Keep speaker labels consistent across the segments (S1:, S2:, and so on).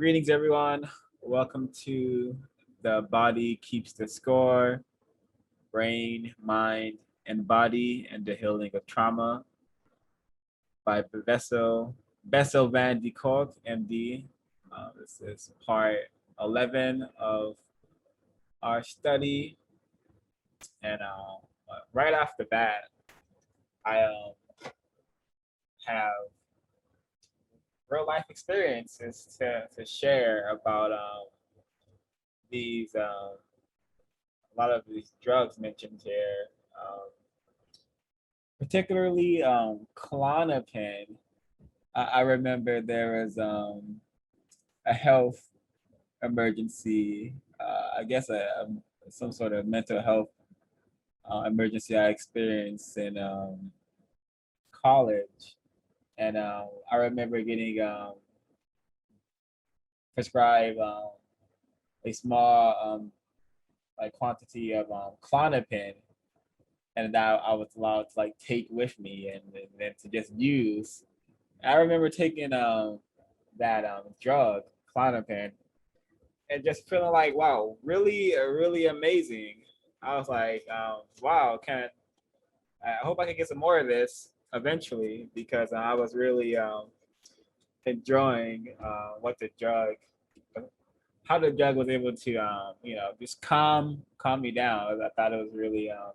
S1: Greetings, everyone. Welcome to The Body Keeps the Score, Brain, Mind, and Body, and the Healing of Trauma by Bessel van de Kolk, MD. This is part 11 of our study. And right off the bat, I have real life experiences to share about these a lot of these drugs mentioned here, particularly Klonopin. I remember there was a health emergency, I guess some sort of mental health emergency I experienced in college, and I remember getting prescribed a small like quantity of Klonopin, and that I was allowed to like take with me and then to just use. I remember taking that drug, Klonopin, and just feeling like, wow, really amazing. I was like, wow, I hope I can get some more of this eventually, because I was really enjoying how the drug was able to, just calm me down. I thought it was really a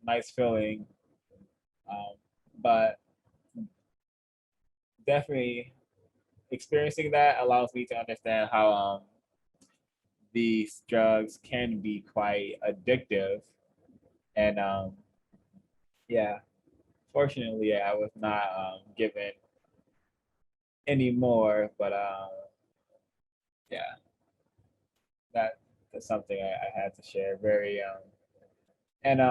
S1: nice feeling, um, but definitely experiencing that allows me to understand how these drugs can be quite addictive. And yeah, fortunately, I was not given any more, but yeah, that that's something I had to share. Very and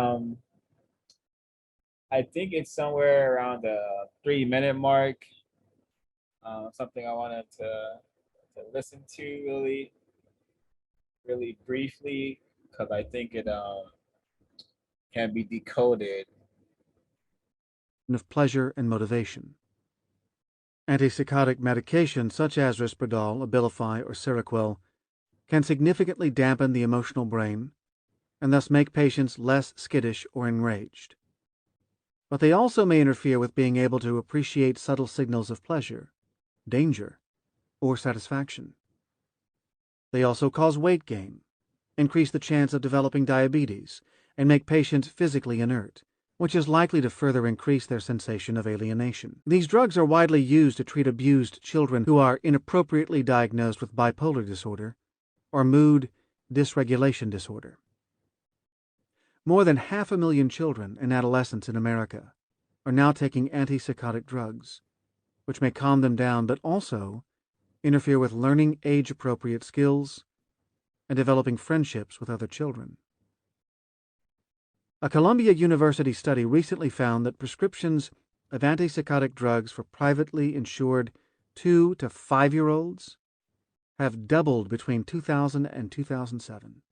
S1: I think it's somewhere around the 3 minute mark. Something I wanted to listen to really briefly, because I think it can be decoded.
S2: Of pleasure and motivation. Antipsychotic medications such as Risperdal, Abilify, or Seroquel can significantly dampen the emotional brain and thus make patients less skittish or enraged. But they also may interfere with being able to appreciate subtle signals of pleasure, danger, or satisfaction. They also cause weight gain, increase the chance of developing diabetes, and make patients physically inert, which is likely to further increase their sensation of alienation. These drugs are widely used to treat abused children who are inappropriately diagnosed with bipolar disorder or mood dysregulation disorder. More than 500,000 children and adolescents in America are now taking antipsychotic drugs, which may calm them down but also interfere with learning age-appropriate skills and developing friendships with other children. A Columbia University study recently found that prescriptions of antipsychotic drugs for privately insured 2 to 5-year-olds have doubled between 2000 and 2007.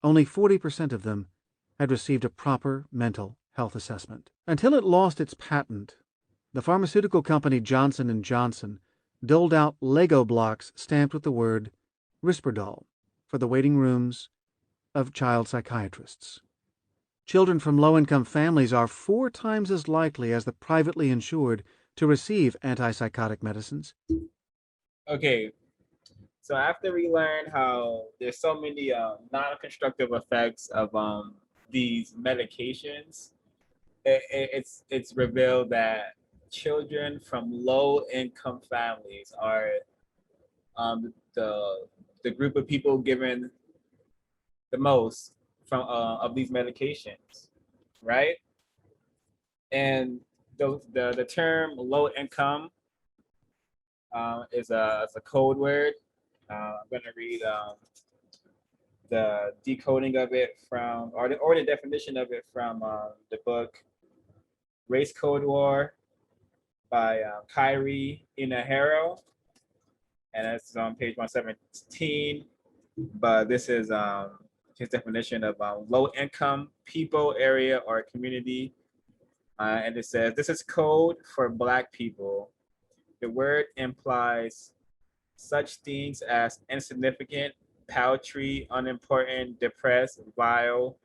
S2: Only 40% of them had received a proper mental health assessment. Until it lost its patent, the pharmaceutical company Johnson & Johnson doled out Lego blocks stamped with the word Risperdal for the waiting rooms of child psychiatrists. Children from low-income families are 4 times as likely as the privately insured to receive antipsychotic medicines.
S1: Okay, so after we learn how there's so many non-constructive effects of these medications, it's revealed that children from low-income families are the group of people given the most from of these medications, right? And the term low income is a code word. I'm going to read the decoding of it from, or the definition of it from the book Race Code War by Kyrie Inahero, and it's on page 117. But this is his definition of low income people, area, or community. And it says, this is code for Black people. The word implies such things as insignificant, paltry, unimportant, depressed, vile,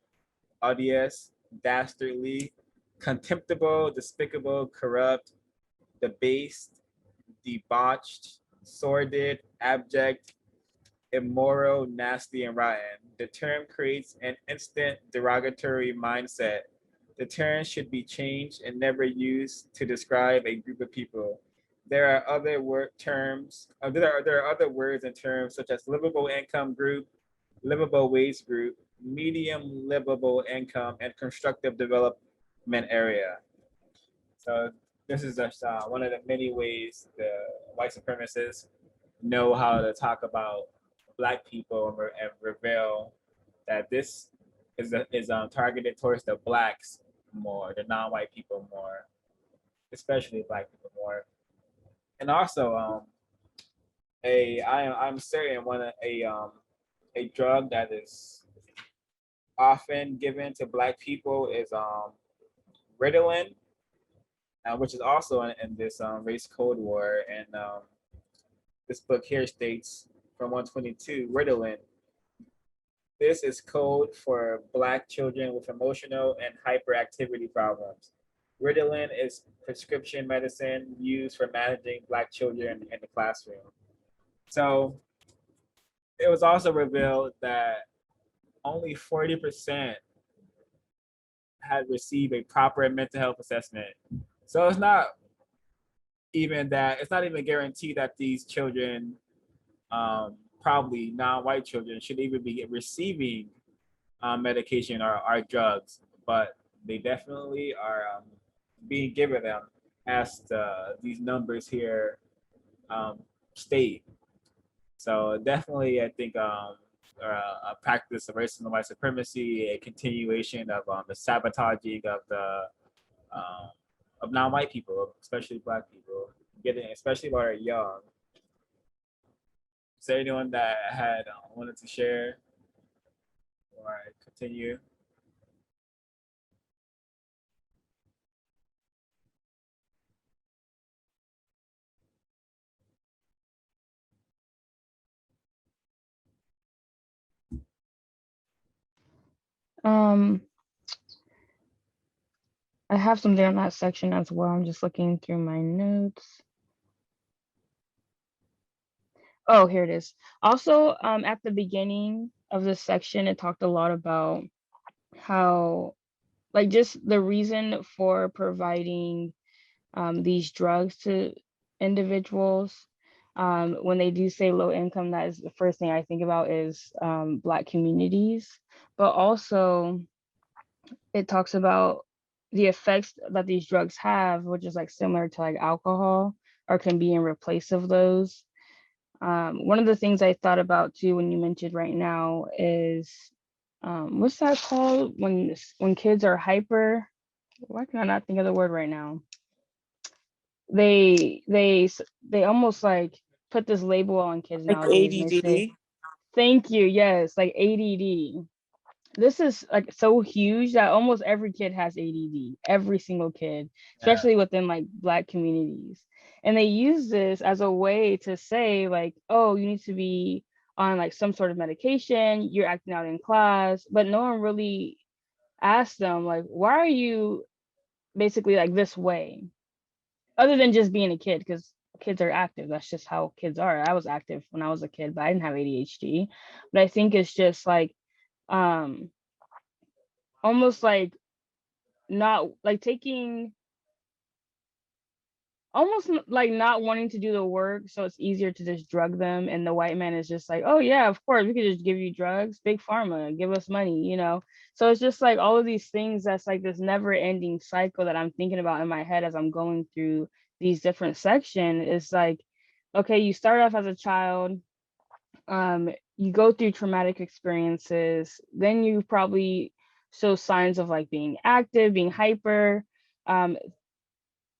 S1: odious, dastardly, contemptible, despicable, corrupt, debased, debauched, sordid, abject, immoral, nasty, and rotten. The term creates an instant derogatory mindset. The term should be changed and never used to describe a group of people. There are other there are other words and terms such as livable income group, livable wage group, medium livable income, and constructive development area. So this is just one of the many ways the white supremacists know how to talk about Black people and reveal that this is targeted towards the Blacks more, the non-white people more, especially Black people more. And also, I'm certain a drug that is often given to Black people is Ritalin, which is also in this race code war. And this book here states from 122, Ritalin. This is code for Black children with emotional and hyperactivity problems. Ritalin is prescription medicine used for managing Black children in the classroom. So it was also revealed that only 40% had received a proper mental health assessment. So it's not even guaranteed that these children, probably non-white children, should even be receiving medication or drugs, but they definitely are being given them, as these numbers here state. So definitely, I think a practice of racism and white supremacy, a continuation of the sabotaging of the um, of non-white people, especially Black people, especially while they're young. Is there anyone that had wanted to share or continue?
S3: Um, I have something on that section as well. I'm just looking through my notes. Oh, here it is. Also, at the beginning of this section, it talked a lot about how, like, just the reason for providing these drugs to individuals. When they do say low income, that is the first thing I think about is Black communities. But also, it talks about the effects that these drugs have, which is like similar to like alcohol or can be in replace of those. One of the things I thought about too when you mentioned right now is what's that called when kids are hyper? Why can I not think of the word right now? They almost like put this label on kids
S4: Like
S3: nowadays and they say,
S4: ADD.
S3: thank you, yes, like ADD. This is like so huge that almost every kid has ADD, every single kid,
S1: Yeah.
S3: especially within like Black communities. And they use this as a way to say like, oh, you need to be on like some sort of medication, you're acting out in class, but no one really asks them like, why are you basically like this way? Other than just being a kid, because kids are active. That's just how kids are. I was active when I was a kid, but I didn't have ADHD. But I think it's just like um almost like not like taking almost like not wanting to do the work so it's easier to just drug them, and the white man is just like, oh yeah, of course we could just give you drugs, big pharma, give us money. So it's just like all of these things that's like this never ending cycle that I'm thinking about in my head as I'm going through these different sections. It's like, okay, you start off as a child, you go through traumatic experiences, then you probably show signs of like being active, being hyper, um,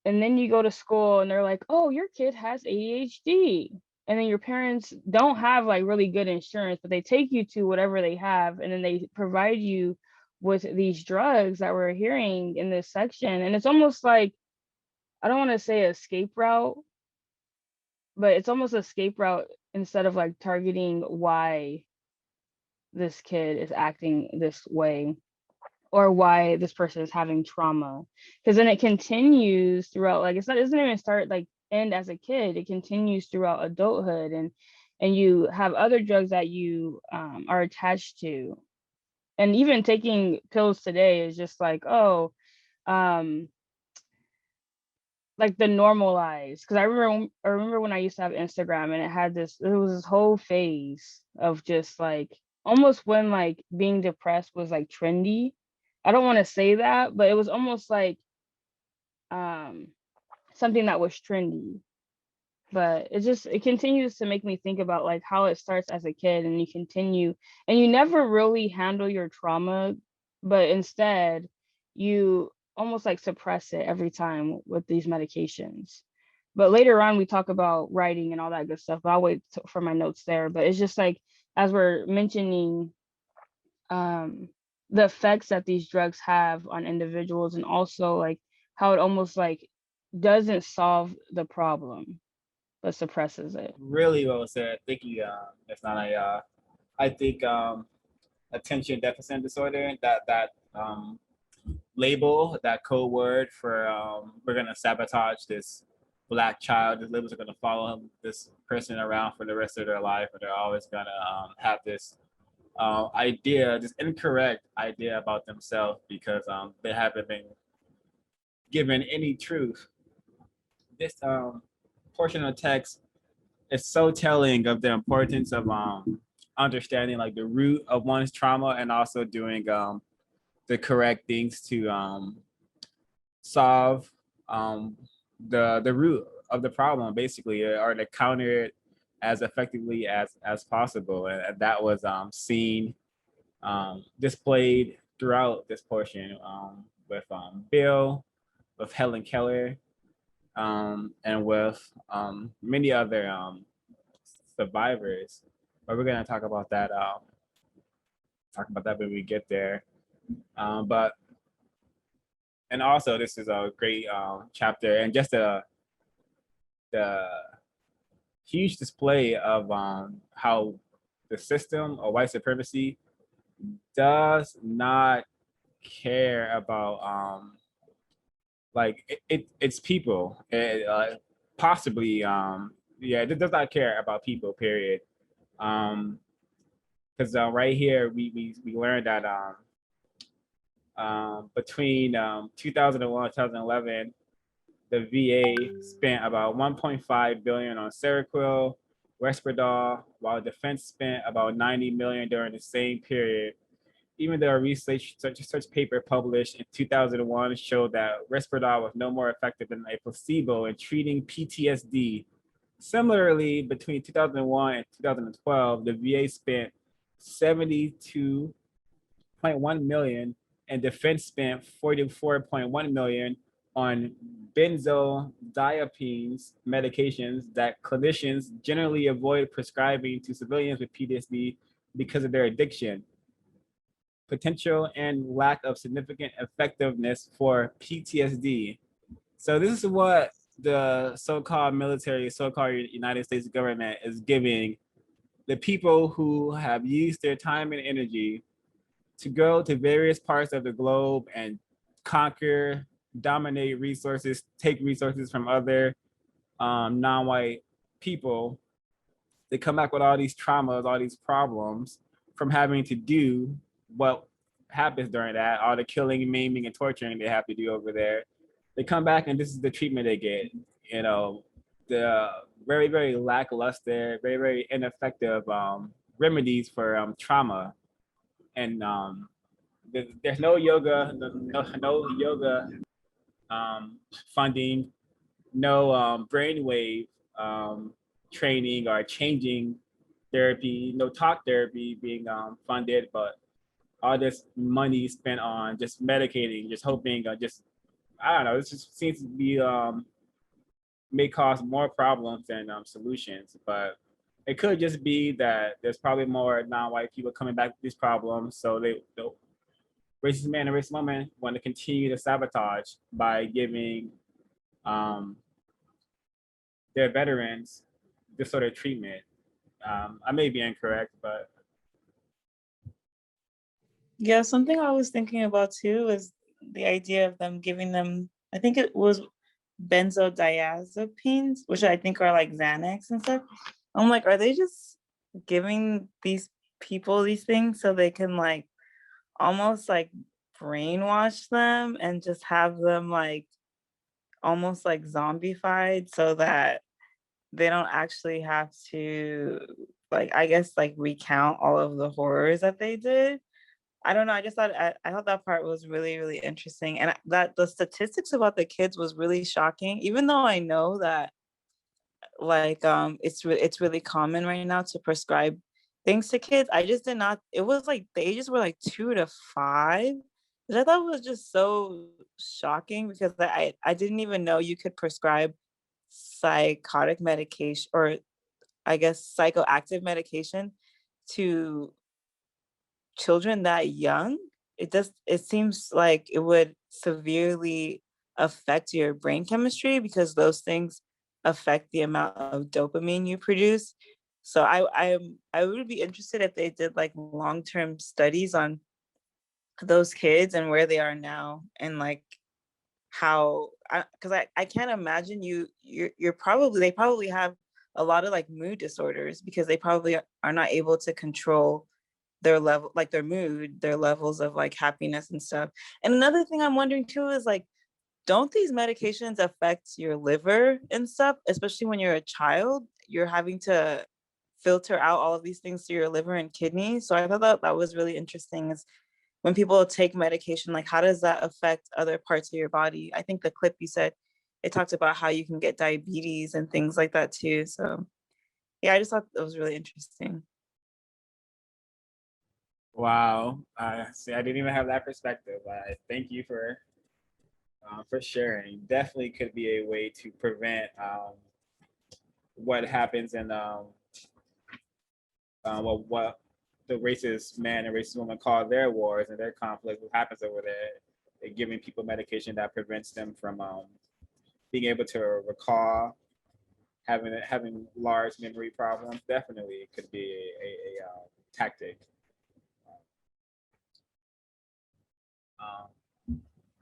S3: and then you go to school and they're like, oh, your kid has ADHD. And then your parents don't have like really good insurance, but they take you to whatever they have, and then they provide you with these drugs that we're hearing in this section. And it's almost like, I don't want to say escape route, but it's almost a escape route instead of like targeting why this kid is acting this way or why this person is having trauma, because then it continues throughout, like it doesn't even start like end as a kid, it continues throughout adulthood, and you have other drugs that you are attached to. And even taking pills today is just like, oh, um like the normalized, because I remember when I used to have Instagram, and it was this whole phase of just like almost when like being depressed was like trendy. I don't want to say that, but it was almost like um something that was trendy. But it continues to make me think about like how it starts as a kid, and you continue, and you never really handle your trauma, but instead you almost like suppress it every time with these medications. But later on we talk about writing and all that good stuff, but I'll wait for my notes there. But it's just like, as we're mentioning, um the effects that these drugs have on individuals, and also like how it almost like doesn't solve the problem but suppresses it.
S1: Really well said. Thank you. It's not a. I think attention deficit disorder. That label, that code word for we're gonna sabotage this black child. These labels are gonna follow this person around for the rest of their life, or they're always gonna have this idea, this incorrect idea about themselves because they haven't been given any truth. This portion of text is so telling of the importance of understanding like the root of one's trauma and also doing the correct things to solve the root of the problem basically, or to counter it as effectively as possible. And that was seen displayed throughout this portion with Bill, with Helen Keller, and with many other survivors. But we're gonna talk about that when we get there. But and also this is a great chapter, and just the huge display of how the system of white supremacy does not care about like it's people. Possibly yeah, it does not care about people, period. Because right here we learned that between 2001 and 2011, the VA spent about 1.5 billion on Seroquel, Risperdal, while defense spent about 90 million during the same period. Even though a research paper published in 2001 showed that Risperdal was no more effective than a placebo in treating PTSD. Similarly, between 2001 and 2012, the VA spent 72.1 million and defense spent 44.1 million on benzodiazepines medications that clinicians generally avoid prescribing to civilians with PTSD because of their addiction, potential, and lack of significant effectiveness for PTSD. So this is what the so-called military, so-called United States government is giving the people who have used their time and energy to go to various parts of the globe and conquer, dominate resources, take resources from other non-white people. They come back with all these traumas, all these problems from having to do what happens during that, all the killing, maiming, and torturing they have to do over there. They come back and this is the treatment they get. You know, the very, very lackluster, very, very ineffective remedies for trauma. And there's no yoga, no yoga funding, no brainwave training or changing therapy, no talk therapy being funded, but all this money spent on just medicating, just hoping, just I don't know. This just seems to be may cause more problems than solutions. But it could just be that there's probably more non-white people coming back with these problems, so the racist man and racist woman want to continue to sabotage by giving um, their veterans disorder treatment. I may be incorrect, but
S4: Yeah, something I was thinking about too is the idea of them giving them, I think it was benzodiazepines, which I think are like Xanax and stuff. I'm like, are they just giving these people these things so they can like almost like brainwash them and just have them like almost like zombified so that they don't actually have to, like, I guess like recount all of the horrors that they did. I don't know. I just thought I thought that part was really, really interesting, and that the statistics about the kids was really shocking. Even though I know that like it's really common right now to prescribe things to kids, I just did not. It was like the ages were like 2 to 5, which I thought was just so shocking because I didn't even know you could prescribe psychotic medication, or I guess psychoactive medication, to children that young. It seems like it would severely affect your brain chemistry because those things affect the amount of dopamine you produce. So I would be interested if they did like long-term studies on those kids and where they are now, and like how, because I can't imagine you're probably, they probably have a lot of like mood disorders because they probably are not able to control their level, like their mood, their levels of like happiness and stuff. And another thing I'm wondering too is like, don't these medications affect your liver and stuff, especially when you're a child? You're having to filter out all of these things through your liver and kidneys. So I thought that was really interesting, is when people take medication, like how does that affect other parts of your body? I think the clip you said, it talked about how you can get diabetes and things like that too. So yeah, I just thought that was really interesting.
S1: wow. See, I didn't even have that perspective. Thank you for sharing. Definitely could be a way to prevent what happens in what the racist man and racist woman call their wars and their conflict. What happens over there? They're giving people medication that prevents them from being able to recall, having large memory problems. Definitely, it could be a tactic.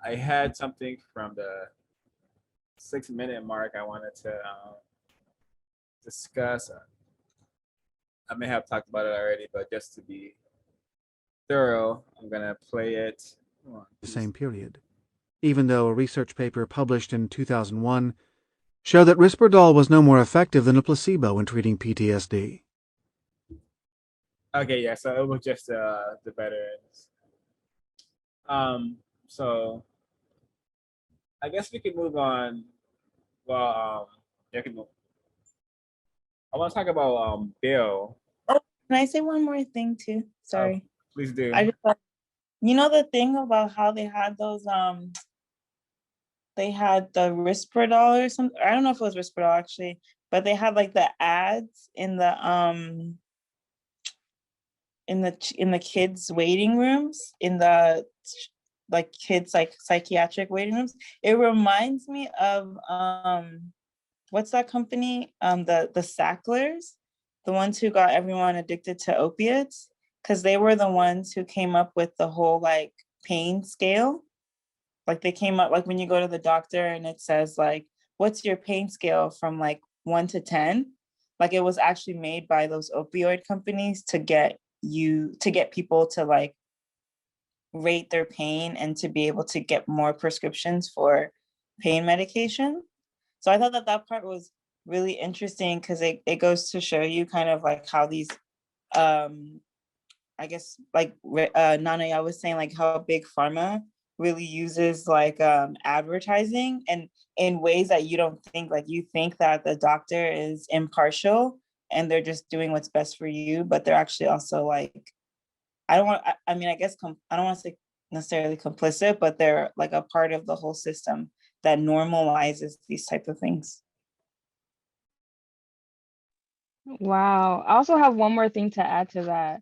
S1: I had something from the 6 minute mark I wanted to discuss. I may have talked about it already, but just to be thorough, I'm gonna play it.
S2: The same period, even though a research paper published in 2001 showed that Risperdal was no more effective than a placebo in treating PTSD.
S1: Okay, yeah, so it was just the veterans. So I guess we can move on. Well, yeah, I want to talk about Bill.
S4: Oh, can I say one more thing too? Sorry.
S1: Please do.
S4: I just thought, you know, the thing about how they had those they had the Risperdal or something. I don't know if it was Risperdal actually, but they had like the ads in the kids waiting rooms, in the like kids like psychiatric waiting rooms. It reminds me of what's that company? The Sacklers, the ones who got everyone addicted to opiates, because they were the ones who came up with the whole like pain scale. Like they came up, like when you go to the doctor and it says like, what's your pain scale from like 1 to 10? Like it was actually made by those opioid companies to get people to like rate their pain and to be able to get more prescriptions for pain medication. So I thought that part was really interesting because it goes to show you kind of like how these I guess like Nana, I was saying like how big pharma really uses like advertising, and in ways that you don't think, like you think that the doctor is impartial and they're just doing what's best for you, but they're actually also like, I mean, I guess I don't want to say necessarily complicit, but they're like a part of the whole system that normalizes these type of things.
S3: Wow. I also have one more thing to add to that.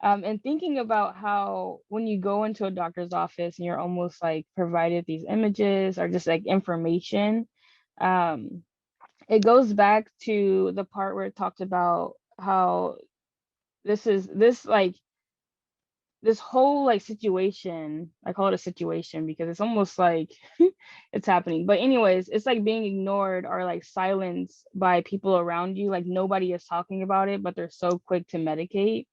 S3: And thinking about how when you go into a doctor's office and you're almost like provided these images or just like information, um, it goes back to the part where it talked about how this whole like situation, I call it a situation because it's almost like it's happening. But anyways, it's like being ignored or like silenced by people around you. Like nobody is talking about it, but they're so quick to medicate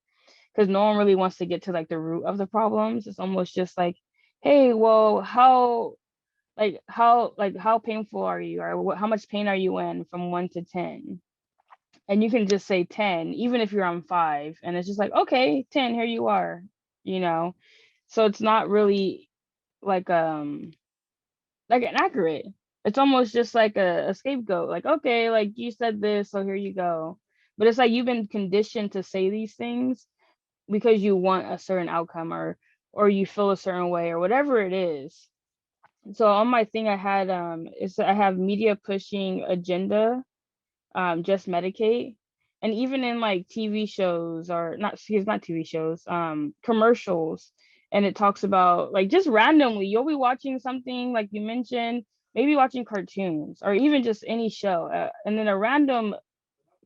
S3: because no one really wants to get to like the root of the problems. It's almost just like, hey, well, how painful are you, or how much pain are you in from 1 to 10? And you can just say 10 even if you're on 5, and it's just like, okay, 10, here you are, you know. So it's not really like an accurate, it's almost just like a scapegoat, like, okay, like you said this, so here you go. But it's like you've been conditioned to say these things because you want a certain outcome, or you feel a certain way or whatever it is. So on my thing I had I have media pushing agenda, just medicate. And even in like TV shows, or not, excuse, not TV shows, commercials, and it talks about like just randomly, you'll be watching something like you mentioned, maybe watching cartoons or even just any show, and then a random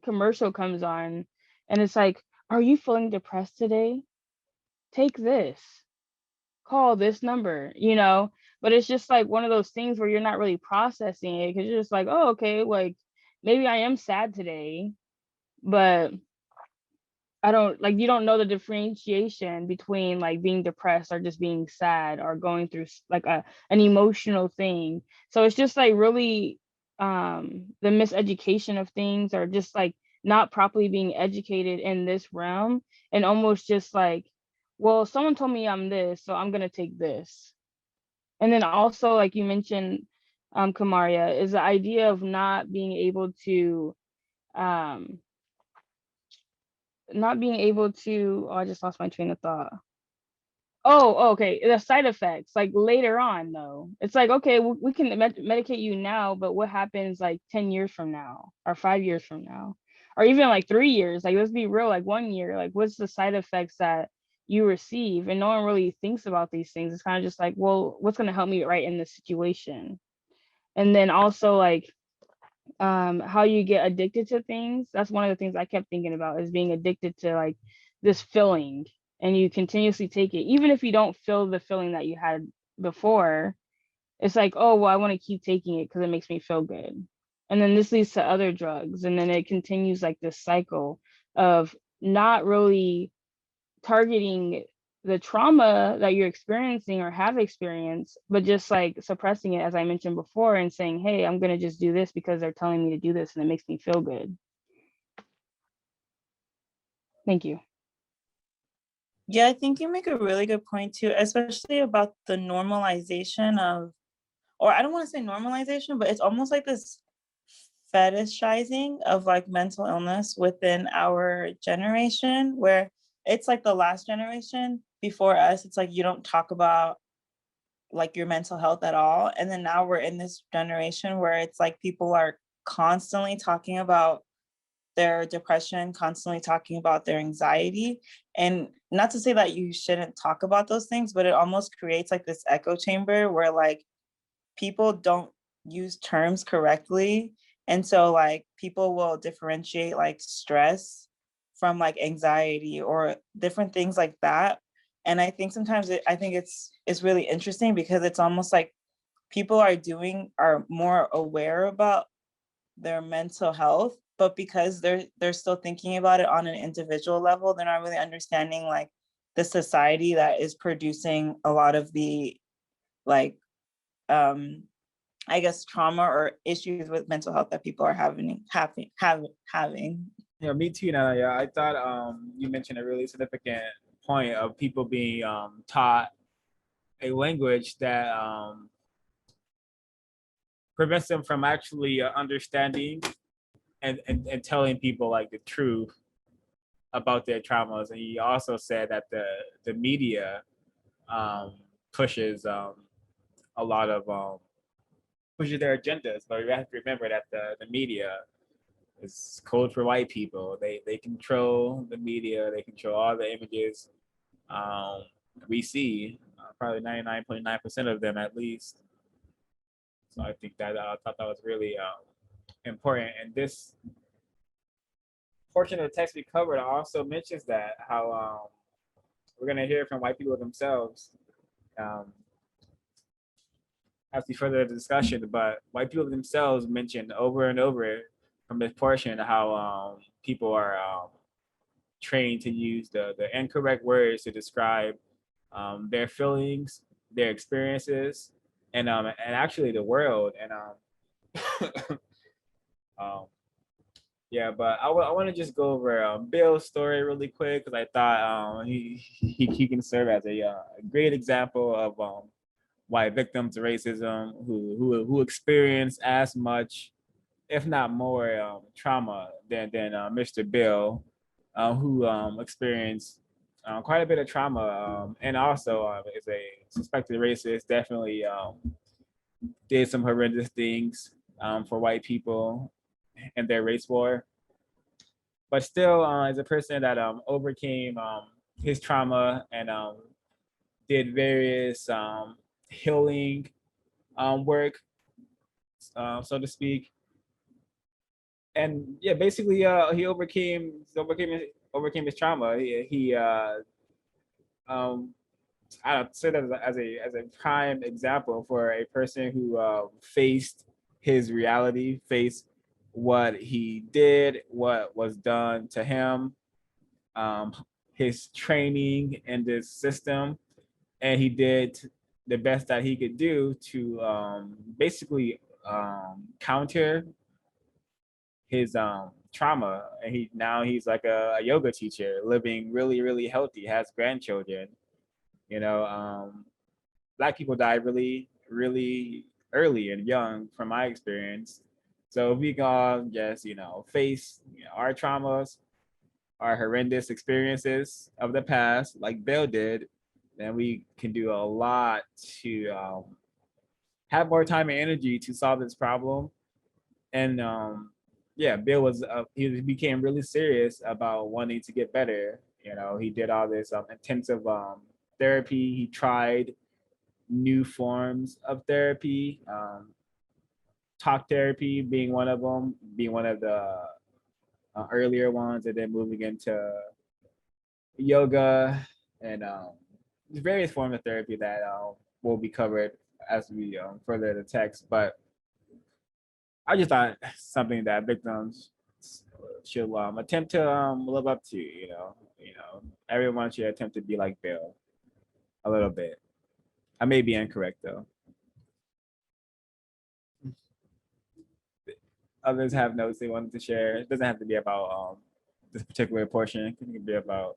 S3: commercial comes on, and it's like, are you feeling depressed today? Take this, call this number, you know. But it's just like one of those things where you're not really processing it because you're just like, oh, okay, like maybe I am sad today, but I don't like, you don't know the differentiation between like being depressed or just being sad or going through like an emotional thing. So it's just like really the miseducation of things, or just like not properly being educated in this realm, and almost just like, well, someone told me I'm this, so I'm gonna take this. And then also, like you mentioned, Kamaria, is the idea of um not being able to, oh, I just lost my train of thought. Oh, okay, the side effects like later on though. It's like, okay, we can medicate you now, but what happens like 10 years from now, or 5 years from now, or even like 3 years? Like, let's be real, like 1 year, like what's the side effects that you receive? And no one really thinks about these things. It's kind of just like, well, what's going to help me right in this situation? And then also like how you get addicted to things. That's one of the things I kept thinking about, is being addicted to like this feeling, and you continuously take it even if you don't feel the feeling that you had before. It's like, oh well, I want to keep taking it because it makes me feel good. And then this leads to other drugs, and then it continues like this cycle of not really targeting the trauma that you're experiencing or have experienced, but just like suppressing it, as I mentioned before, and saying, hey, I'm going to just do this because they're telling me to do this and it makes me feel good. Thank you.
S4: Yeah, I think you make a really good point too, especially about the normalization of, or I don't want to say normalization, but it's almost like this fetishizing of like mental illness within our generation, where it's like the last generation before us, it's like you don't talk about like your mental health at all. And then now we're in this generation where it's like people are constantly talking about their depression, constantly talking about their anxiety. And not to say that you shouldn't talk about those things, but it almost creates like this echo chamber where like people don't use terms correctly. And so like people will differentiate like stress from like anxiety or different things like that. And I think sometimes I think it's really interesting because it's almost like people are more aware about their mental health, but because they're still thinking about it on an individual level, they're not really understanding like the society that is producing a lot of the like I guess trauma or issues with mental health that people are having.
S1: Yeah, me too. Now, yeah, I thought you mentioned a really significant point of people being taught a language that prevents them from actually understanding and telling people like the truth about their traumas. And he also said that the media pushes a lot of pushes their agendas, but we have to remember that the media is code for white people. They control the media. They control all the images we see. Probably 99.9% of them at least. So I think that I thought that was really important. And this portion of the text we covered also mentions that how we're gonna hear from white people themselves as we further the discussion, but white people themselves mentioned over and over from this portion how people are trained to use the incorrect words to describe their feelings, their experiences, and actually the world. And um, yeah, but I want to just go over Bill's story really quick because I thought he can serve as a great example of white victims of racism who experience as much, if not more, trauma than Mr. Bill, who experienced quite a bit of trauma, and also is a suspected racist. Definitely did some horrendous things for white people and their race war. But still, as a person that overcame his trauma and did various healing work, so to speak, and yeah, basically, he overcame his trauma. He I don't say that as a prime example for a person who faced his reality, faced what he did, what was done to him, um, his training in this system, and he did the best that he could do to basically counter his trauma. And he's like a yoga teacher, living really healthy, has grandchildren. You know, Black people die really early and young from my experience. So if we can all just face our traumas, our horrendous experiences of the past, like Bill did, then we can do a lot to have more time and energy to solve this problem. And yeah, Bill was he became really serious about wanting to get better. He did all this intensive therapy. He tried new forms of therapy, talk therapy being one of them, being one of the earlier ones, and then moving into yoga and various forms of therapy that will be covered as we further the text. But I just thought something that victims should attempt to live up to. Everyone should attempt to be like Bill a little bit. I may be incorrect though. Others have notes they wanted to share. It doesn't have to be about this particular portion. It can be about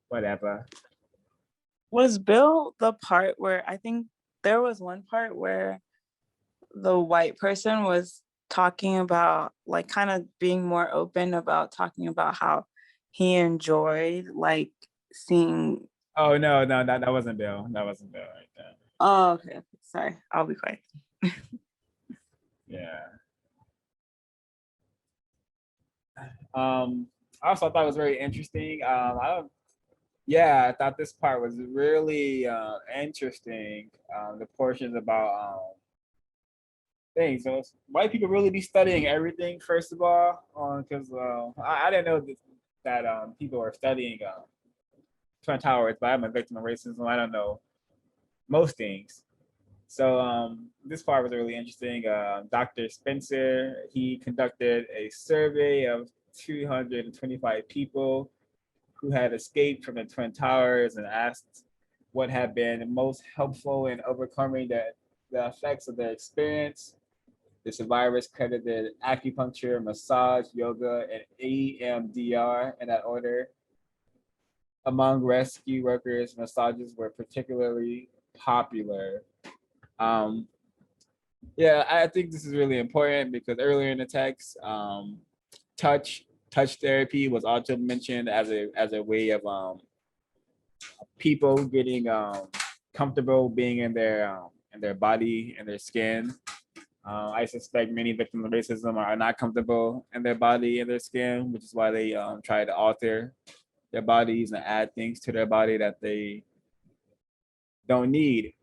S1: whatever.
S4: Was Bill the part where I think there was one part where the white person was talking about like kind of being more open about talking about how he enjoyed like seeing.
S1: Oh no, that wasn't Bill. That wasn't Bill right there.
S4: Oh, okay. Sorry, I'll be quiet.
S1: Yeah. Also, I thought it was very interesting. I thought this part was really interesting. The portions about things. So white people really be studying everything first of all, because I didn't know that people are studying Twin Towers, but I'm a victim of racism. I don't know most things. So this part was really interesting. Dr. Spencer, he conducted a survey of 225 people who had escaped from the Twin Towers and asked what had been most helpful in overcoming the effects of their experience. The survivors credited acupuncture, massage, yoga, and EMDR in that order. Among rescue workers, massages were particularly popular. Um, yeah, I think this is really important because earlier in the text, touch therapy was also mentioned as a way of people getting comfortable being in their body and their skin. I suspect many victims of racism are not comfortable in their body and their skin, which is why they try to alter their bodies and add things to their body that they don't need.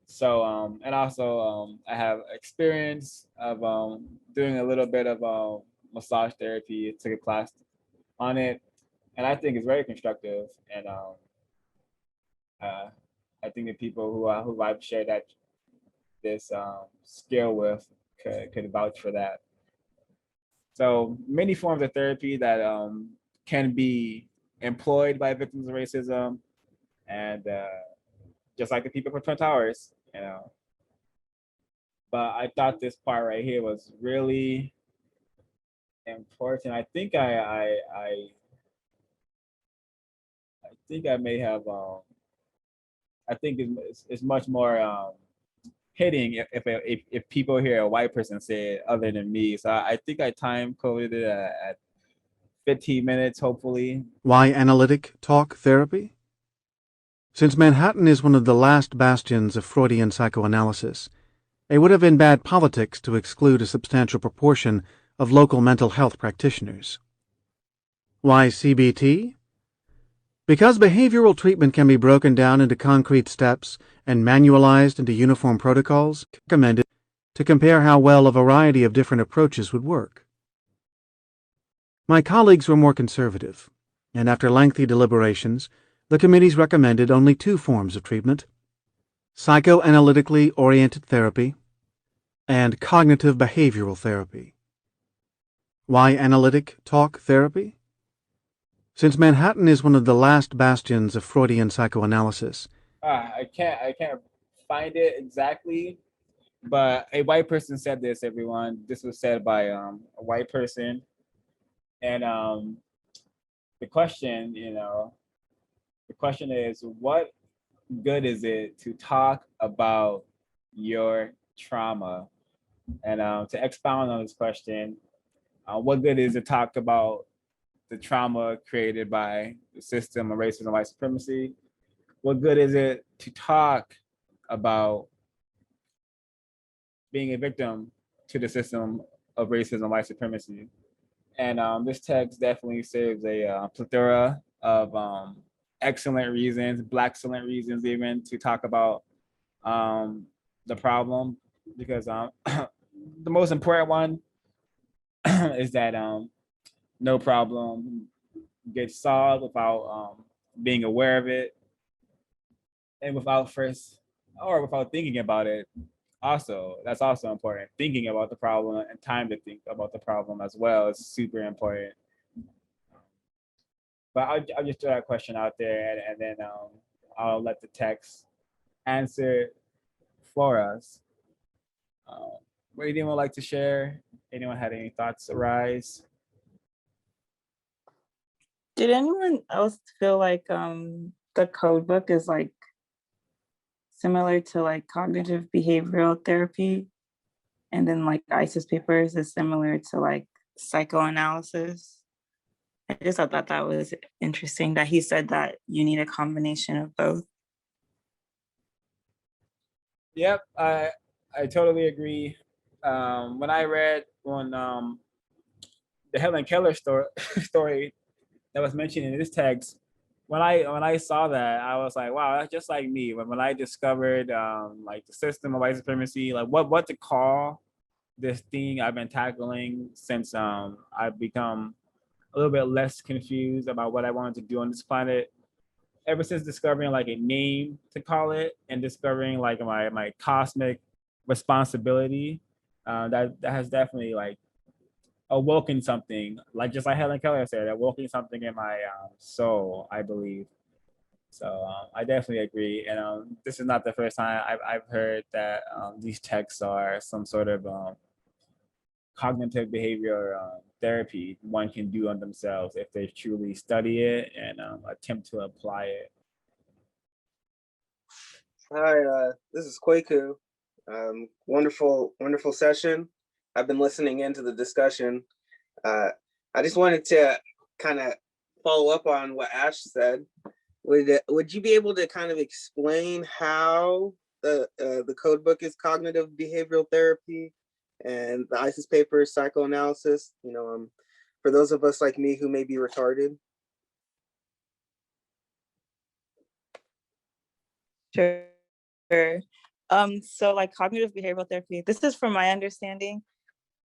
S1: So and also I have experience of doing a little bit of massage therapy. Took a class on it, and I think it's very constructive. And uh, I think the people who I've shared this skill with could vouch for that. So many forms of therapy that can be employed by victims of racism, and just like the people from Twin Towers, you know. But I thought this part right here was really important. I think I may have I think it's much more hitting if people hear a white person say it other than me. So I think I time coded it at 15 minutes, hopefully.
S2: Why analytic talk therapy? Since Manhattan is one of the last bastions of Freudian psychoanalysis, it would have been bad politics to exclude a substantial proportion of local mental health practitioners. Why CBT? Because behavioral treatment can be broken down into concrete steps and manualized into uniform protocols, recommended to compare how well a variety of different approaches would work. My colleagues were more conservative, and after lengthy deliberations, the committees recommended only two forms of treatment: psychoanalytically oriented therapy and cognitive behavioral therapy. Why analytic talk therapy? Since Manhattan is one of the last bastions of Freudian psychoanalysis,
S1: I can't find it exactly, but a white person said this. Everyone, this was said by a white person, and the question, the question is, what good is it to talk about your trauma? And to expound on this question, what good is it to talk about the trauma created by the system of racism and white supremacy? What good is it to talk about being a victim to the system of racism and white supremacy? And this text definitely serves a plethora of excellent reasons, black excellent reasons, even to talk about the problem, because the most important one is that no problem gets solved without being aware of it, and without thinking about it. Also, that's also important. Thinking about the problem and time to think about the problem as well is super important. But I'll just throw that question out there, and then I'll let the text answer for us. Would anyone like to share? Anyone had any thoughts arise?
S4: Did anyone else feel like the code book is like similar to like cognitive behavioral therapy, and then like ISIS papers is similar to like psychoanalysis? I just thought that was interesting that he said that you need a combination of both.
S1: Yep, I totally agree. When I read on the Helen Keller story that was mentioned in this text, when I saw that, I was like, wow, that's just like me. When I discovered like the system of white supremacy, like what to call this thing I've been tackling since I've become a little bit less confused about what I wanted to do on this planet. Ever since discovering like a name to call it and discovering like my cosmic responsibility, that has definitely like awoken something, like just like Helen Keller said, awoken something in my soul, I believe. So I definitely agree, and this is not the first time I've heard that these texts are some sort of cognitive behavior therapy one can do on themselves if they truly study it and attempt to apply it.
S5: Hi, this is Kwaku. Wonderful, wonderful session. I've been listening into the discussion. I just wanted to kind of follow up on what Ash said. Would you be able to kind of explain how the code book is cognitive behavioral therapy and the ISIS paper is psychoanalysis? For those of us like me who may be retarded.
S4: Sure. So like cognitive behavioral therapy, this is from my understanding,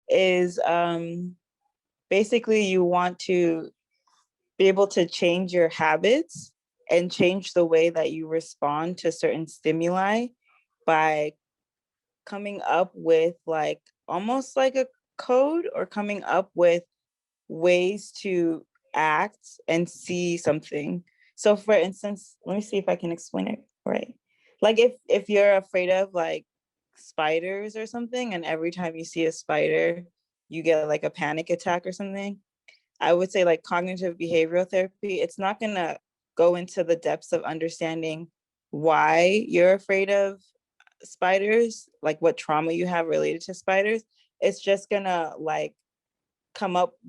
S4: is basically you want to be able to change your habits and change the way that you respond to certain stimuli by coming up with like almost like a code, or coming up with ways to act and see something. So for instance, let me see if I can explain it right. Like if you're afraid of like spiders or something, and every time you see a spider, you get like a panic attack or something, I would say like cognitive behavioral therapy, it's not gonna go into the depths of understanding why you're afraid of spiders, like what trauma you have related to spiders. It's just gonna like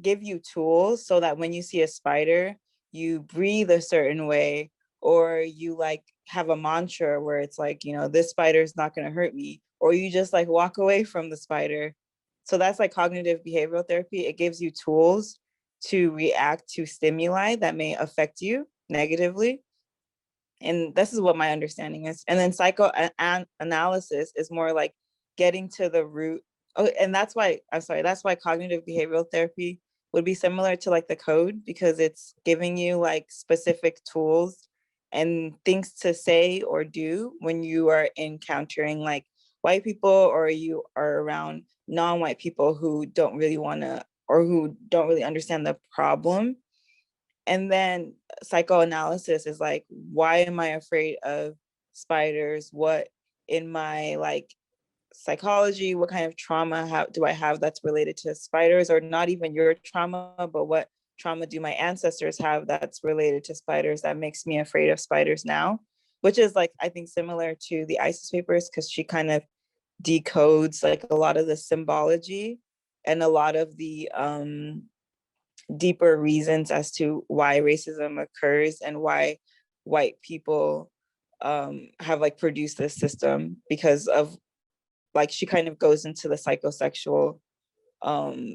S4: give you tools so that when you see a spider, you breathe a certain way, or you like have a mantra where it's like, you know, this spider is not going to hurt me, or you just like walk away from the spider. So that's like cognitive behavioral therapy. It gives you tools to react to stimuli that may affect you negatively. And this is what my understanding is. And then psychoanalysis is more like getting to the root. Oh, and that's why, I'm sorry, that's why cognitive behavioral therapy would be similar to like the code, because it's giving you like specific tools and things to say or do when you are encountering like white people, or you are around non-white people who don't really want to, or who don't really understand the problem. And then psychoanalysis is like, why am I afraid of spiders? What in my like psychology, what kind of trauma do I have that's related to spiders? Or not even your trauma, but what trauma do my ancestors have that's related to spiders that makes me afraid of spiders now? Which is like, I think similar to the ISIS papers, because she kind of decodes like a lot of the symbology and a lot of the deeper reasons as to why racism occurs and why white people have like produced this system, because of like, she kind of goes into the psychosexual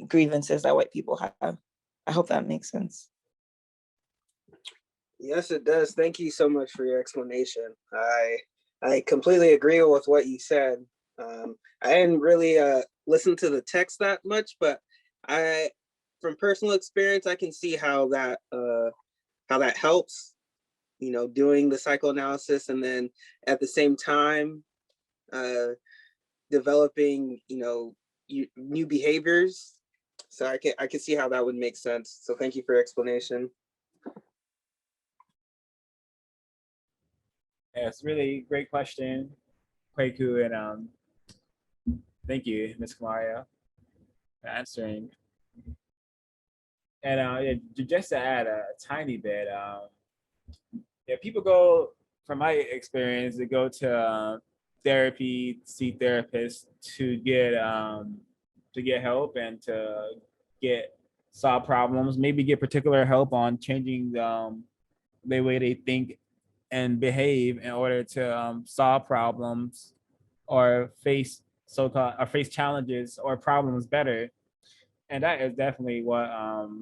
S4: grievances that white people have. I hope that makes sense.
S5: Yes, it does. Thank you so much for your explanation. I completely agree with what you said. I didn't really listen to the text that much, but from personal experience, I can see how that helps. You know, doing the psychoanalysis, and then at the same time, developing, you know, new behaviors. So I can see how that would make sense. So thank you for your explanation.
S1: Yeah, it's really great question, Kweku, and thank you, Ms. Kamaria, for answering. And yeah, just to add a tiny bit, yeah, people go, from my experience, they go to therapy, see therapists to get help and to solve problems, maybe get particular help on changing the way they think and behave in order to solve problems or face face challenges or problems better. And that is definitely what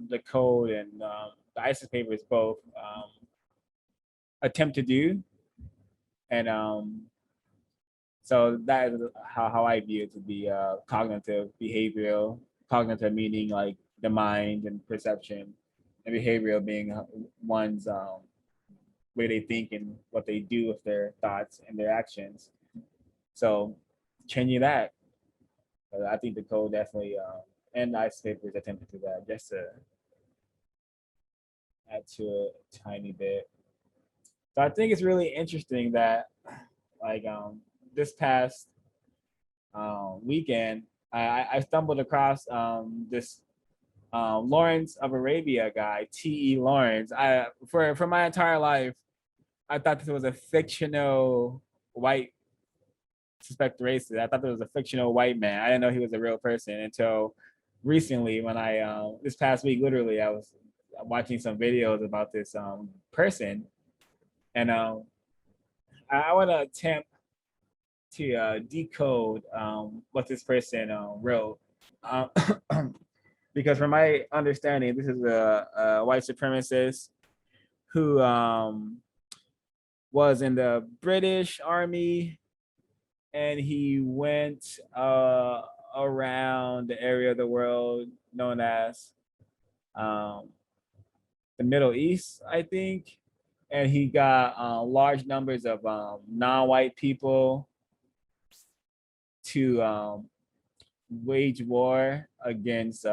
S1: the code and the ISIS papers both attempt to do. And so that is how I view it to be cognitive behavioral. Cognitive meaning like the mind and perception, and behavioral being one's way they think and what they do with their thoughts and their actions. So changing that, I think the code definitely and ICE papers attempted to that, just to add to it a tiny bit. So I think it's really interesting that like this past weekend, I stumbled across this Lawrence of Arabia guy, T.E. Lawrence. For my entire life, I thought this was a fictional white suspect racist. I thought there was a fictional white man. I didn't know he was a real person until recently, when this past week, literally, I was watching some videos about this person, and I want to attempt to decode what this person wrote. Um, because from my understanding, this is a white supremacist who was in the British Army and he went around the area of the world known as um, the Middle East, I think, and he got large numbers of non-white people to wage war against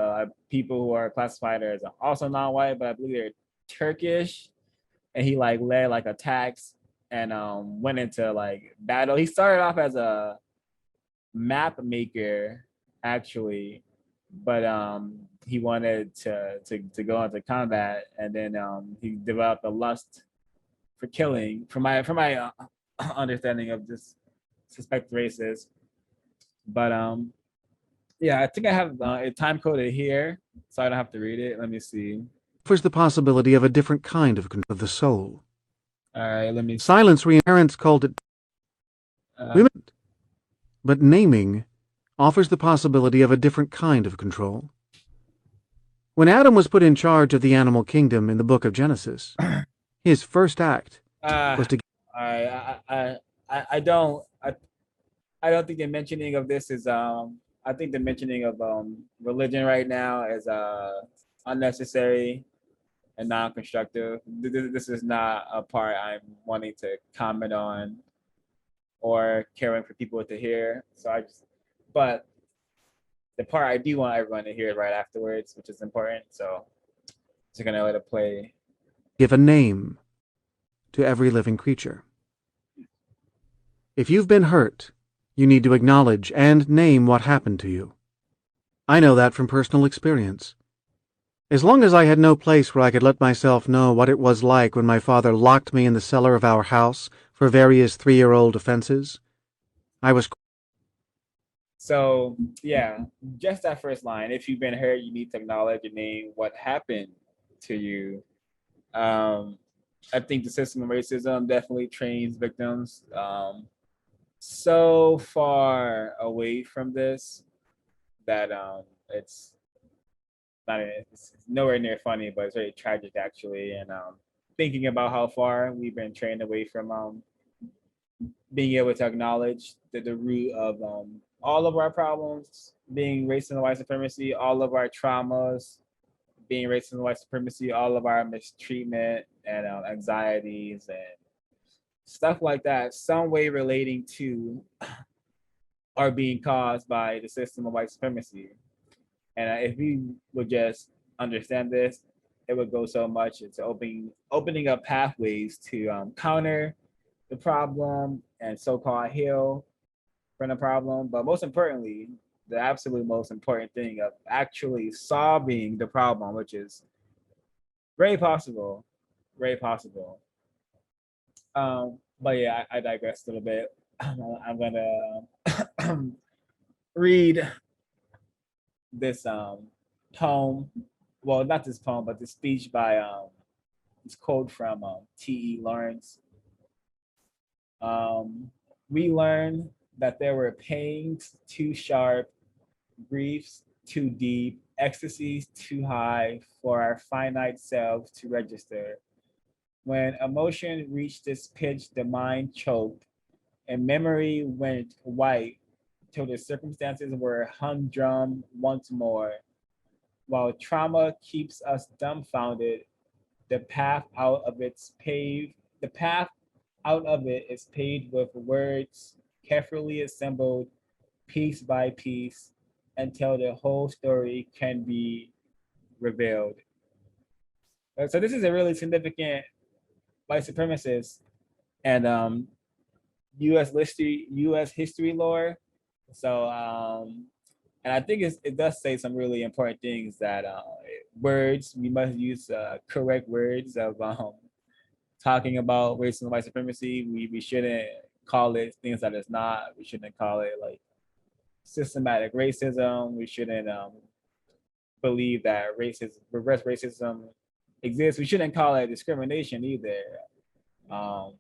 S1: people who are classified as also non-white, but I believe they're Turkish. And he like led like attacks and went into like battle. He started off as a map maker actually, but he wanted to go into combat, and then he developed a lust for killing. From my understanding of this suspect races, but yeah, I think I have it time coded here, so I don't have to read it. Let me see.
S2: Offers the possibility of a different kind of control of the soul.
S1: All right, let me.
S2: Silence parents called it women, but naming offers the possibility of a different kind of control. When Adam was put in charge of the animal kingdom in the book of Genesis, his first act was to.
S1: I don't I don't think the mentioning of this is I think the mentioning of religion right now is unnecessary and non-constructive. This is not a part I'm wanting to comment on or caring for people to hear. So but the part I do want everyone to hear right afterwards, which is important. So just gonna let it play.
S2: Give a name to every living creature. If you've been hurt, you need to acknowledge and name what happened to you. I know that from personal experience. As long as I had no place where I could let myself know what it was like when my father locked me in the cellar of our house for various 3-year-old offenses, I was.
S1: So yeah, just that first line. If you've been hurt, you need to acknowledge and name what happened to you. I think the system of racism definitely trains victims so far away from this that it's not it's nowhere near funny, but it's very tragic actually. And thinking about how far we've been trained away from being able to acknowledge the root of all of our problems being racism and white supremacy, all of our traumas being racism and white supremacy, all of our mistreatment and anxieties and stuff like that, some way relating to are being caused by the system of white supremacy. And if we would just understand this, it would go so much into opening up pathways to counter the problem and so-called heal from the problem. But most importantly, the absolute most important thing of actually solving the problem, which is very possible, very possible. But yeah, I digressed a little bit. I'm gonna read this poem. Well, not this poem, but this speech by this quote from T.E. Lawrence. We learned that there were pains too sharp, griefs too deep, ecstasies too high for our finite selves to register. When emotion reached its pitch, the mind choked, and memory went white till the circumstances were humdrum once more. While trauma keeps us dumbfounded, the path out of the path out of it is paved with words carefully assembled piece by piece until the whole story can be revealed. So this is a really significant white supremacist and U.S. history lore. So and I think it does say some really important things that words we must use correct words of talking about racism and white supremacy. We shouldn't call it things that it's not. We shouldn't call it like systematic racism. We shouldn't believe that reverse racism exists. We shouldn't call it discrimination either. Um,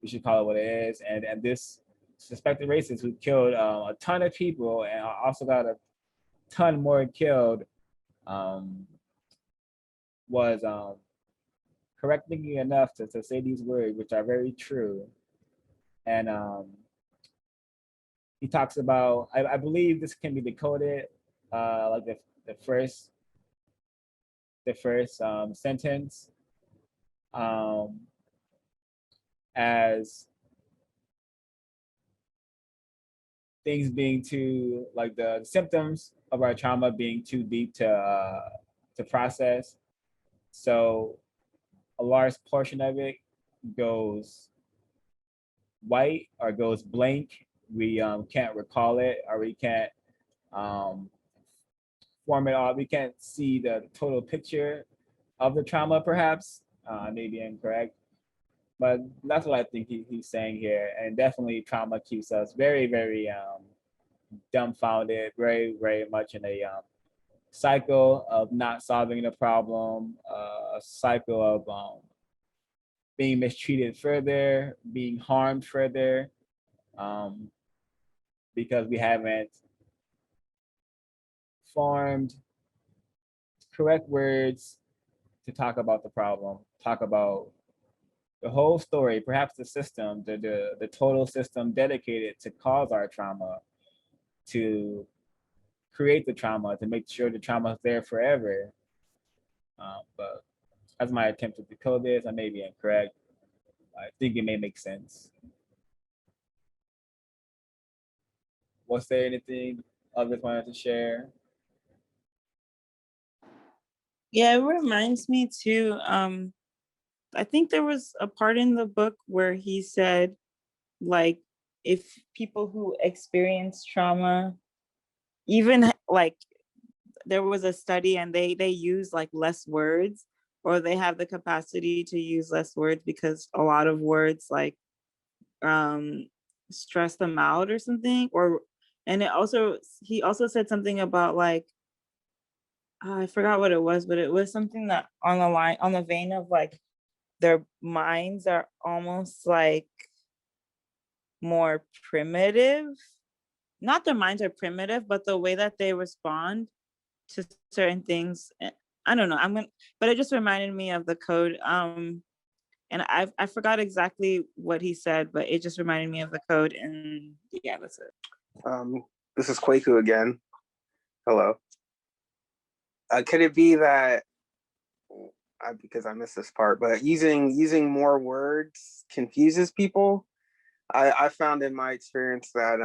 S1: we should call it what it is. And this suspected racist who killed a ton of people and also got a ton more killed um, was correcting me enough to say these words, which are very true. And he talks about, I believe this can be decoded, like the first sentence, um, as things being too, like the symptoms of our trauma being too deep to process. So a large portion of it goes white or goes blank. We can't recall it, or we can't um, form it all. We can't see the total picture of the trauma, perhaps. I may be incorrect, but that's what I think he's saying here. And definitely, trauma keeps us very, very dumbfounded, very, very much in a cycle of not solving the problem, a cycle of being mistreated further, being harmed further, um, because we haven't formed correct words to talk about the problem, talk about the whole story, perhaps the system, the total system dedicated to cause our trauma, to create the trauma, to make sure the trauma is there forever. But that's my attempt to decode this. I may be incorrect. I think it may make sense. Was there anything others wanted to share?
S4: Yeah, it reminds me too. I think there was a part in the book where he said, like, if people who experience trauma, even like there was a study and they use like less words, or they have the capacity to use less words because a lot of words like stress them out or something. Or and it also, he also said something about like, I forgot what it was, but it was something that on the line, on the vein of like their minds are almost like more primitive. Not their minds are primitive, but the way that they respond to certain things. I don't know. But it just reminded me of the code. And I forgot exactly what he said, but it just reminded me of the code. And yeah, that's it.
S5: This is Kwaku again. Hello. Could it be that, because I missed this part, but using more words confuses people? I found in my experience that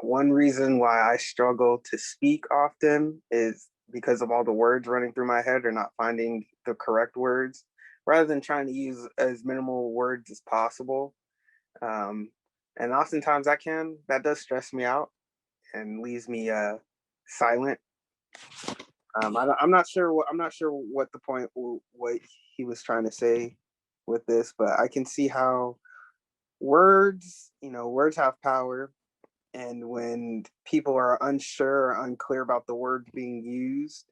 S5: one reason why I struggle to speak often is because of all the words running through my head or not finding the correct words, rather than trying to use as minimal words as possible. And oftentimes that does stress me out and leaves me silent. I'm not sure what the point, what he was trying to say with this, but I can see how words have power, and when people are unsure or unclear about the words being used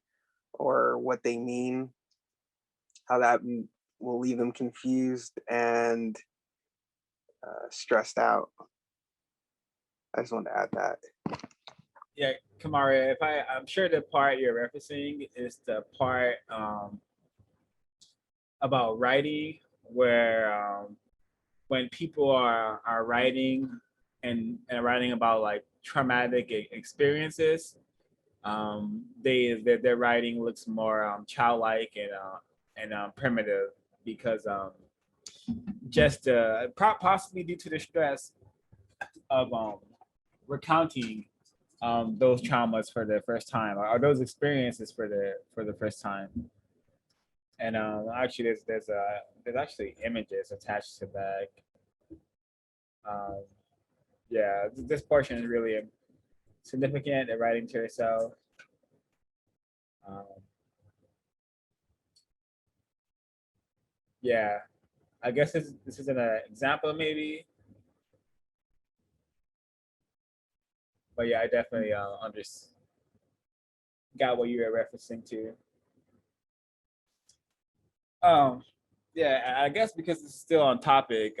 S5: or what they mean, how that will leave them confused and stressed out. I just wanted to add that.
S1: Yeah, Kamara, I'm sure the part you're referencing is the part about writing, where when people are writing and writing about like traumatic experiences, their writing looks more childlike and primitive, because just possibly due to the stress of recounting those traumas for the first time, or those experiences for the first time. And actually, there's actually images attached to that. Yeah, this portion is really significant. The writing to yourself. Um, yeah, I guess this is an example maybe, but yeah, I definitely got what you were referencing to. Yeah, I guess because it's still on topic.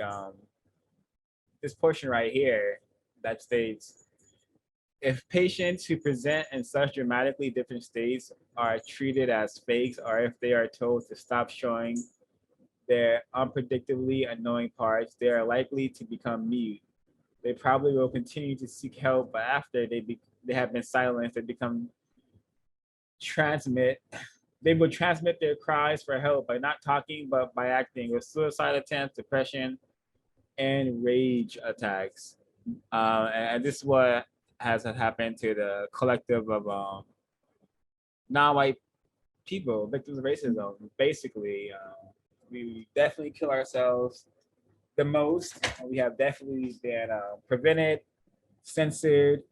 S1: This portion right here that states, if patients who present in such dramatically different states are treated as fakes, or if they are told to stop showing their unpredictably annoying parts, they are likely to become mute. they probably will continue to seek help, but after they have been silenced, they become transmit they will transmit their cries for help by not talking but by acting, with suicide attempts, depression, and rage attacks. And this is what has happened to the collective of non-white people, victims of racism. Basically, we definitely kill ourselves the most. We have definitely been prevented, censored,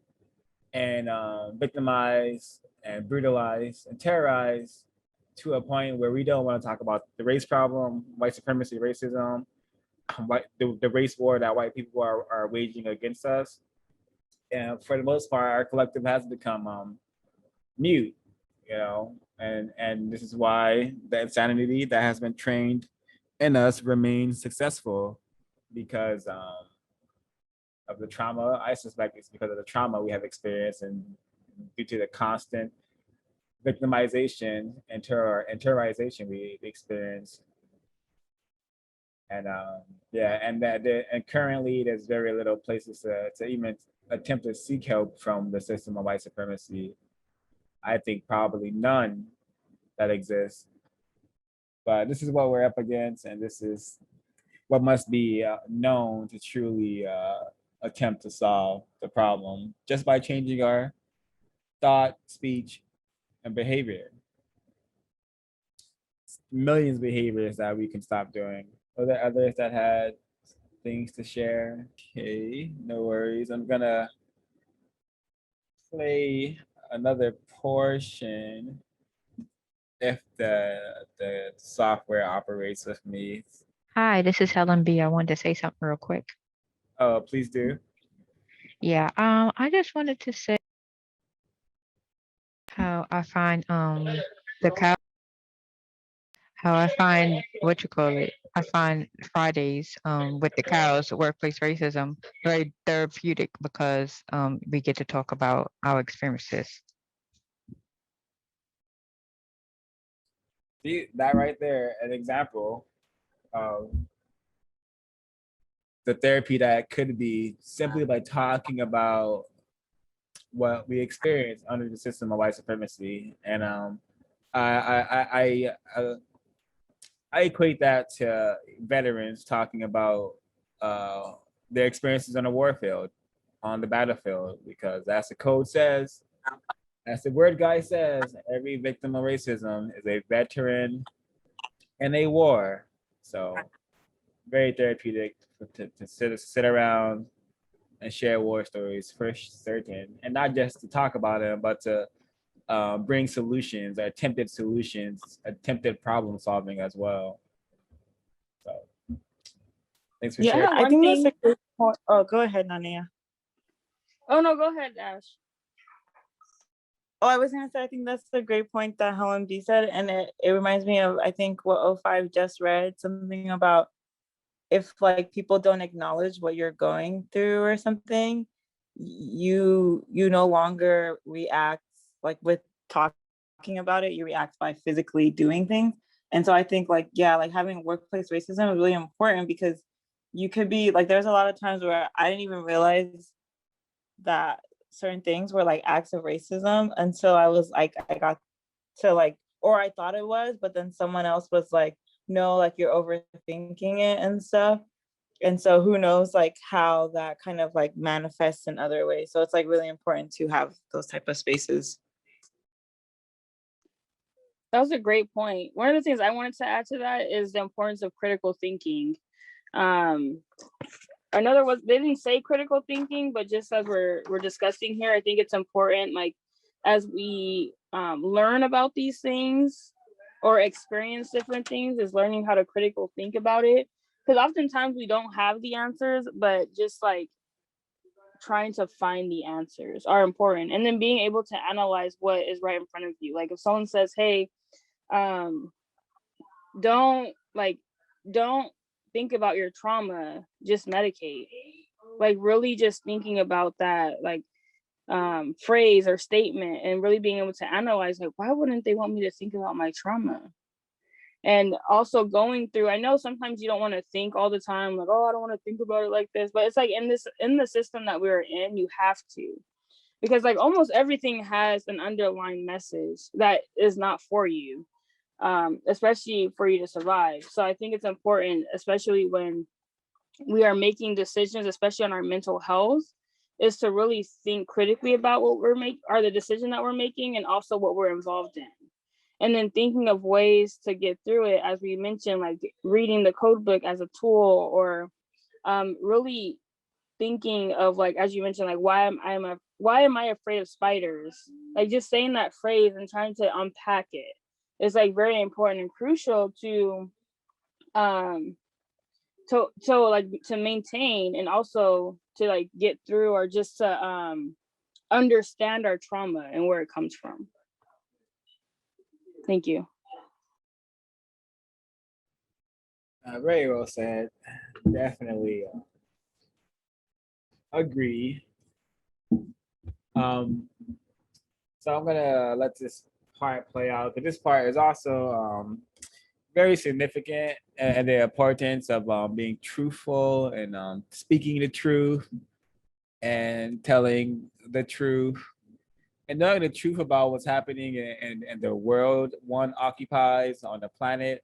S1: and victimized and brutalized and terrorized to a point where we don't want to talk about the race problem, white supremacy, racism, the race war that white people are waging against us. And for the most part, our collective has become mute, and this is why the insanity that has been trained in us remains successful, because of the trauma. I suspect it's because of the trauma we have experienced, and due to the constant victimization and terrorization we experience. And and currently there's very little places to even attempt to seek help from the system of white supremacy. I think probably none that exists. But this is what we're up against, and this is what must be known to truly attempt to solve the problem, just by changing our thought, speech, and behavior. Millions of behaviors that we can stop doing. Are there others that had things to share? Okay, no worries. I'm gonna play another portion if the software operates with me.
S6: Hi, this is Helen B. I wanted to say something real quick.
S1: Oh, please do.
S6: Yeah, I just wanted to say how I find the cow how I find what you call it. I find Fridays with the cows, workplace racism, very therapeutic because we get to talk about our experiences.
S1: See that right there, an example of the therapy that could be simply by talking about what we experience under the system of white supremacy. And I equate that to veterans talking about their experiences on the war field, on the battlefield, because as the code says, as the word guy says, every victim of racism is a veteran in a war. So very therapeutic to sit around and share war stories for certain, and not just to talk about them, but to bring solutions, attempted problem solving as well. So thanks for
S3: Yeah, I
S1: sharing.
S3: have
S4: I
S3: one
S4: think that's
S3: thing.
S4: a good point. Oh, go ahead, Nania.
S3: Oh no, go ahead, Ash.
S4: Oh, I was gonna say, I think that's a great point that Helen B said, and it reminds me of, I think, what O5 just read, something about if like people don't acknowledge what you're going through or something, you no longer react like with talking about it, you react by physically doing things. And so I think like, yeah, like having workplace racism is really important, because you could be like, there's a lot of times where I didn't even realize that certain things were like acts of racism until I was like, I got to like, or I thought it was, but then someone else was like, no, like you're overthinking it and stuff. And so who knows like how that kind of like manifests in other ways. So it's like really important to have those type of spaces.
S3: That was a great point. One of the things I wanted to add to that is the importance of critical thinking. Another was, they didn't say critical thinking, but just as we're discussing here, I think it's important, like as we learn about these things or experience different things, is learning how to critical think about it. Because oftentimes we don't have the answers, but just like trying to find the answers are important. And then being able to analyze what is right in front of you. Like if someone says, hey, don't think about your trauma, just medicate. Like really just thinking about that like phrase or statement, and really being able to analyze like, why wouldn't they want me to think about my trauma? And also going through, I know sometimes you don't want to think all the time, like, oh, I don't want to think about it like this, but it's like in the system that we're in, you have to, because like almost everything has an underlying message that is not for you, especially for you to survive. So I think it's important, especially when we are making decisions, especially on our mental health, is to really think critically about what we're making, or the decision that we're making, and also what we're involved in. And then thinking of ways to get through it, as we mentioned, like reading the code book as a tool, or really thinking of, like, as you mentioned, like, why am I afraid of spiders? Like, just saying that phrase and trying to unpack it is like very important and crucial to um like to maintain, and also to like get through, or just to understand our trauma and where it comes from. Thank you.
S1: Very well said. Definitely agree. So I'm gonna let this part play out, but this part is also very significant, and the importance of being truthful and speaking the truth and telling the truth and knowing the truth about what's happening in the world one occupies, on the planet,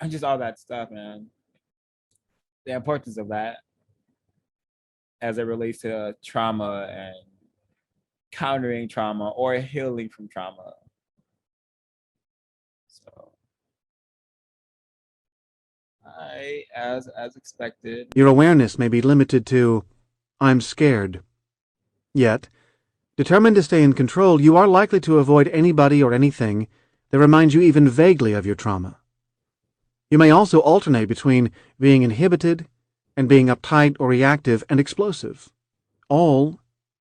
S1: and just all that stuff, man. The importance of that as it relates to trauma and countering trauma or healing from trauma. So as expected.
S2: Your awareness may be limited to, I'm scared. Yet, determined to stay in control, you are likely to avoid anybody or anything that reminds you even vaguely of your trauma. You may also alternate between being inhibited and being uptight or reactive and explosive, all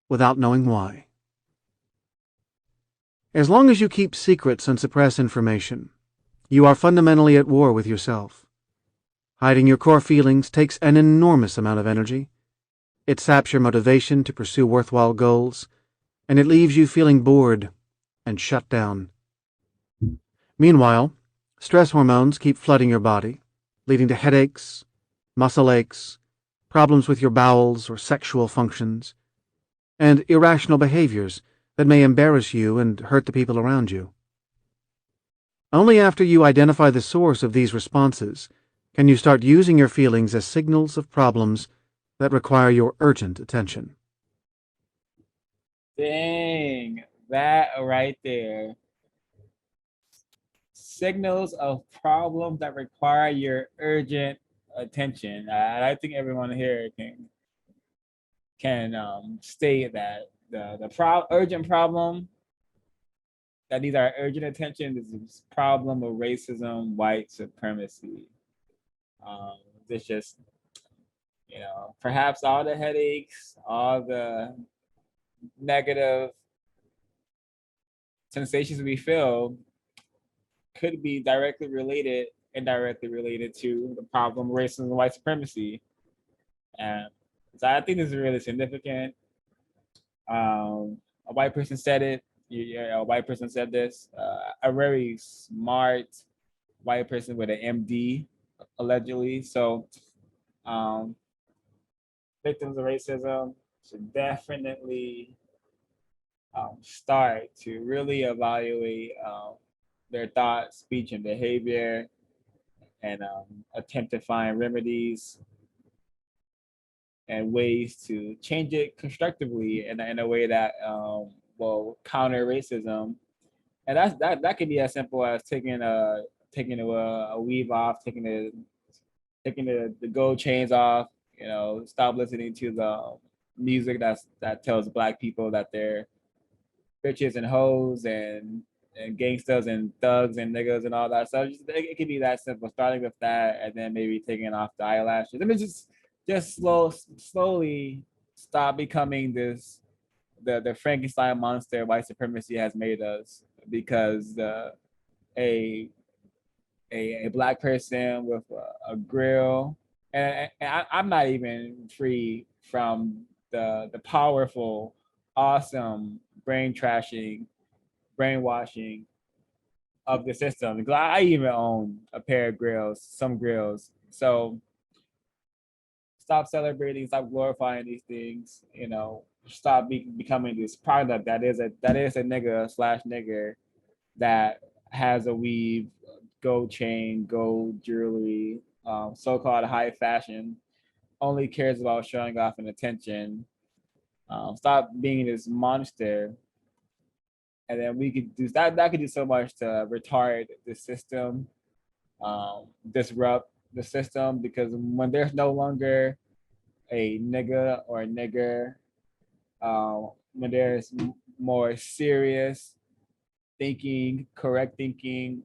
S2: without knowing why. As long as you keep secrets and suppress information, you are fundamentally at war with yourself. Hiding your core feelings takes an enormous amount of energy. It saps your motivation to pursue worthwhile goals, and it leaves you feeling bored and shut down. Meanwhile, stress hormones keep flooding your body, leading to headaches, muscle aches, problems with your bowels or sexual functions, and irrational behaviors that may embarrass you and hurt the people around you. Only after you identify the source of these responses can you start using your feelings as signals of problems that require your urgent attention.
S1: Dang, that right there. Signals of problems that require your urgent attention. I think everyone here can state that the urgent problem that needs our urgent attention is this problem of racism, white supremacy. It's just, perhaps all the headaches, all the negative sensations we feel could be directly related, indirectly related to the problem of racism and white supremacy. And so I think this is really significant. A white person said it. A white person said this. A very smart white person with an MD, allegedly. So victims of racism should definitely start to really evaluate their thoughts, speech, and behavior, and attempt to find remedies and ways to change it constructively in a way that will counter racism. And that could be as simple as taking a weave off, taking the gold chains off. Stop listening to the music that tells Black people that they're bitches and hoes and gangsters and thugs and niggas and all that stuff. It could be that simple. Starting with that, and then maybe taking off the eyelashes. I mean, just slowly stop becoming the Frankenstein monster white supremacy has made us, because a Black person with a grill, and I'm not even free from the powerful, awesome brainwashing of the system. Because I even own a pair of grills, some grills. So stop celebrating, stop glorifying these things. You know, stop becoming this product that is a nigga slash nigger that has a weave, gold chain, gold jewelry, so-called high fashion, only cares about showing off and attention. Stop being this monster, and then we could do that. That could do so much to retard the system, disrupt the system, because when there's no longer a nigga or a nigger, when there's more serious thinking, correct thinking,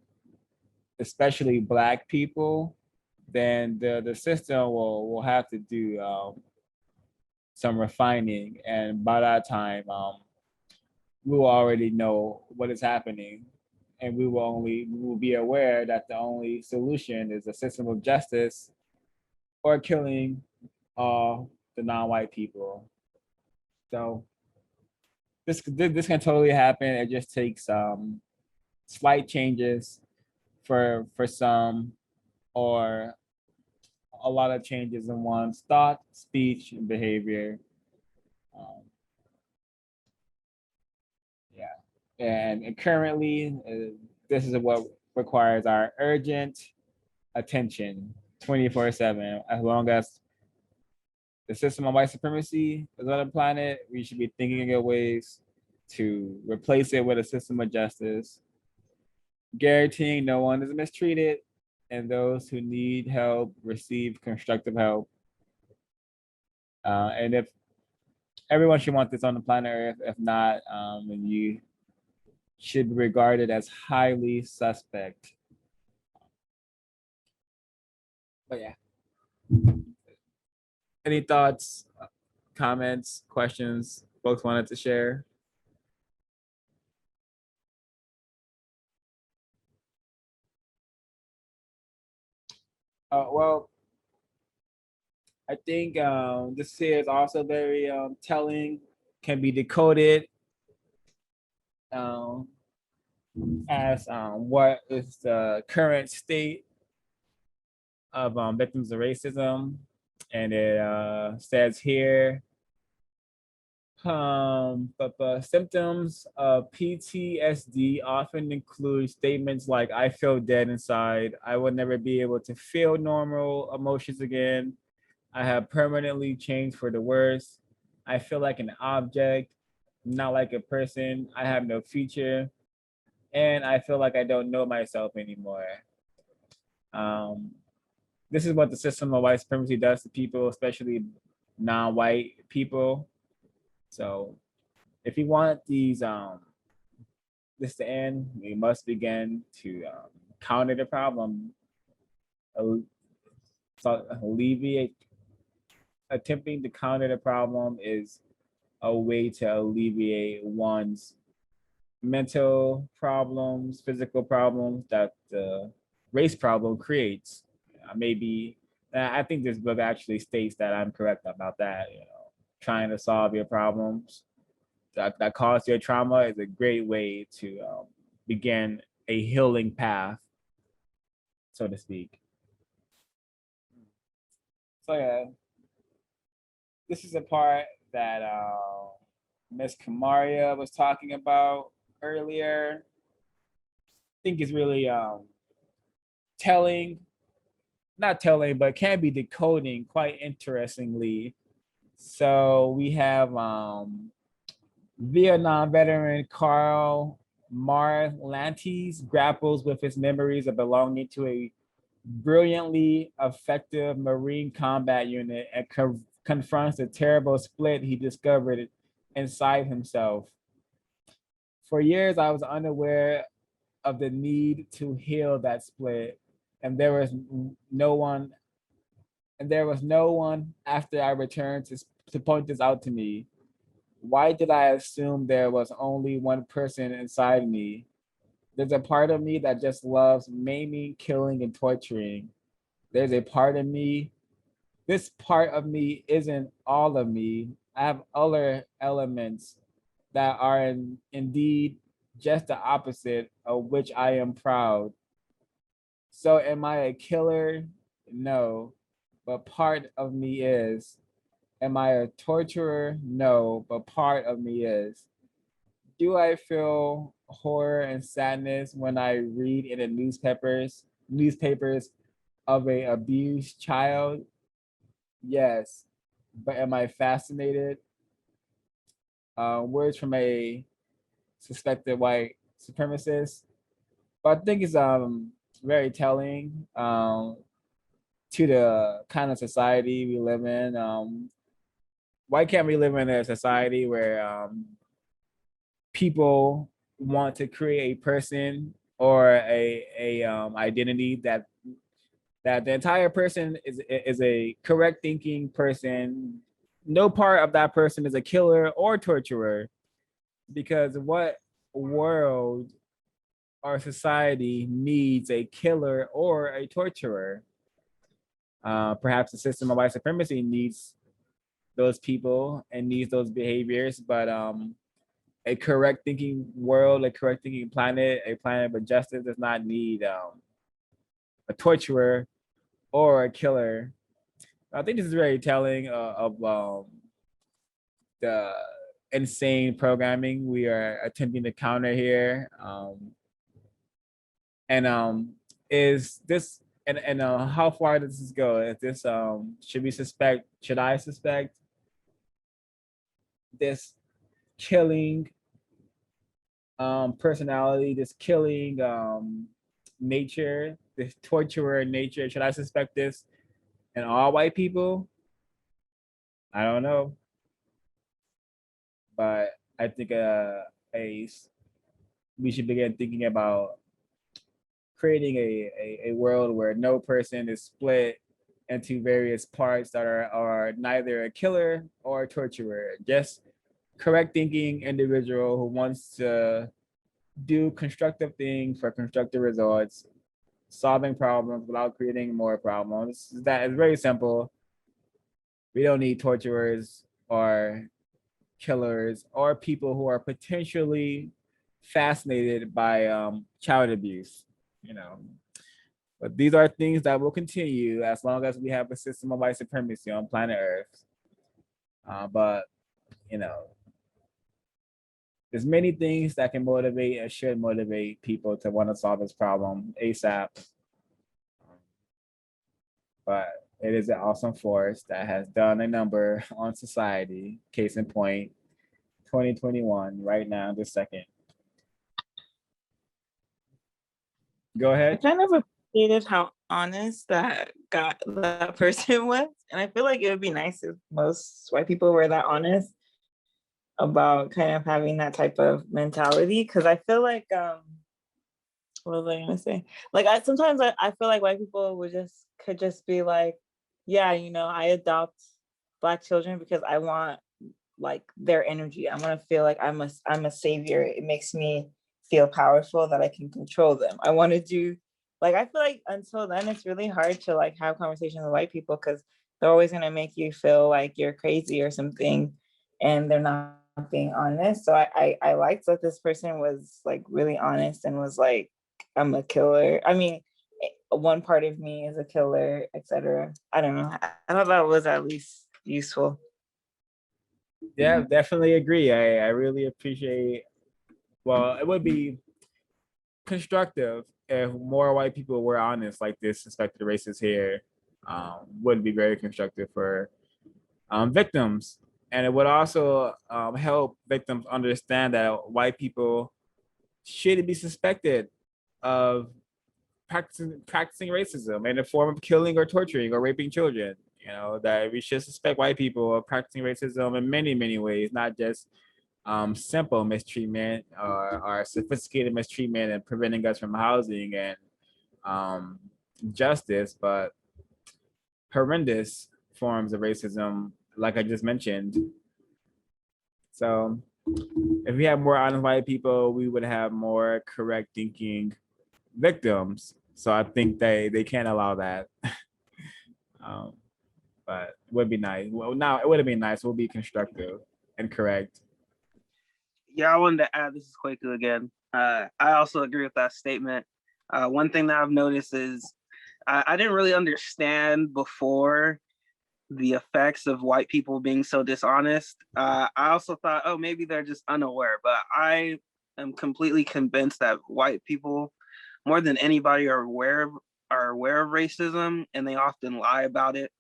S1: especially Black people, then the system will have to do some refining, and by that time, we will already know what is happening, and we will be aware that the only solution is a system of justice or killing all the non-white people. So this can totally happen. It just takes slight changes for some, or a lot of changes in one's thought, speech, and behavior. Um, yeah, and currently, this is what requires our urgent attention 24/7. As long as the system of white supremacy is on the planet, we should be thinking of ways to replace it with a system of justice, guaranteeing no one is mistreated, and those who need help receive constructive help. And if everyone should want this on the planet Earth, if not, you should be regarded as highly suspect. But yeah. Any thoughts, comments, questions folks wanted to share? Well, I think this here is also very telling, can be decoded as what is the current state of victims of racism. And it says here, but symptoms of PTSD often include statements like, I feel dead inside, I will never be able to feel normal emotions again, I have permanently changed for the worse, I feel like an object, not like a person, I have no future, and I feel like I don't know myself anymore. This is what the system of white supremacy does to people, especially non-white people. So if you want this to end, we must begin to counter the problem, alleviate. Attempting to counter the problem is a way to alleviate one's mental problems, physical problems that the race problem creates. Maybe I think this book actually states that I'm correct about that. You know, trying to solve your problems that cause your trauma is a great way to begin a healing path, so to speak. So yeah, this is a part that Miss Kamaria was talking about earlier. I think is really telling, not telling, but can be decoding quite interestingly. So we have Vietnam veteran Carl Marlantes grapples with his memories of belonging to a brilliantly effective Marine combat unit and confronts the terrible split he discovered inside himself. For years, I was unaware of the need to heal that split, and there was no one after I returned to point this out to me. Why did I assume there was only one person inside me? There's a part of me that just loves maiming, killing, and torturing. There's a part of me. This part of me isn't all of me. I have other elements that are indeed just the opposite of which I am proud. So am I a killer? No, but part of me is. Am I a torturer? No, but part of me is. Do I feel horror and sadness when I read in the newspapers of a abused child? Yes. But am I fascinated? Words from a suspected white supremacist. But I think it's very telling to the kind of society we live in. Why can't we live in a society where people want to create a person or a identity that the entire person is a correct thinking person. No part of that person is a killer or torturer, because what world or society needs a killer or a torturer? Perhaps the system of white supremacy needs those people and needs those behaviors, but a correct thinking world, a correct thinking planet, a planet of justice does not need a torturer or a killer. I think this is very telling of the insane programming we are attempting to counter here. And is this and how far does this go? Is this should I suspect this killing personality, this killing nature, this torturer nature? Should I suspect this in all white people? I don't know, but I think a we should begin thinking about creating a world where no person is split into various parts that are neither a killer or a torturer, just correct thinking individual who wants to do constructive things for constructive results, solving problems without creating more problems. That is very simple. We don't need torturers or killers or people who are potentially fascinated by child abuse, you know. But these are things that will continue as long as we have a system of white supremacy on planet Earth. But you know, there's many things that can motivate and should motivate people to want to solve this problem ASAP. But it is an awesome force that has done a number on society. Case in point, 2021, right now, this second. Go
S4: I
S1: ahead.
S4: kind of appreciated how honest that person was, and I feel like it would be nice if most white people were that honest about kind of having that type of mentality. Because I feel like what was I gonna say? Like sometimes I feel like white people could just be like, yeah, I adopt Black children because I want like their energy. I want to feel like I'm a savior. It makes me feel powerful that I can control them. I want to do like I feel like until then it's really hard to like have conversations with white people because they're always gonna make you feel like you're crazy or something, and they're not being honest. So I liked that this person was like really honest and was like, I'm a killer. I mean, one part of me is a killer, etc. I don't know. I thought that was at least useful.
S1: Yeah, definitely agree. I really appreciate. Well, it would be constructive if more white people were honest, like this suspected racist here. Would be very constructive for victims, and it would also help victims understand that white people shouldn't be suspected of practicing racism in the form of killing or torturing or raping children. You know, that we should suspect white people of practicing racism in many ways, not just simple mistreatment or sophisticated mistreatment and preventing us from housing and um, justice, but horrendous forms of racism, like I just mentioned. So if we had more honest white people, we would have more correct thinking victims. So I think they can't allow that. um, but it would be nice. Well, now it would have been nice. We'll be constructive and correct.
S5: Yeah, I wanted to add, this is Kwaku again. I also agree with that statement. One thing that I've noticed is I didn't really understand before the effects of white people being so dishonest. I also thought, oh, maybe they're just unaware, but I am completely convinced that white people, more than anybody, are aware of racism, and they often lie about it.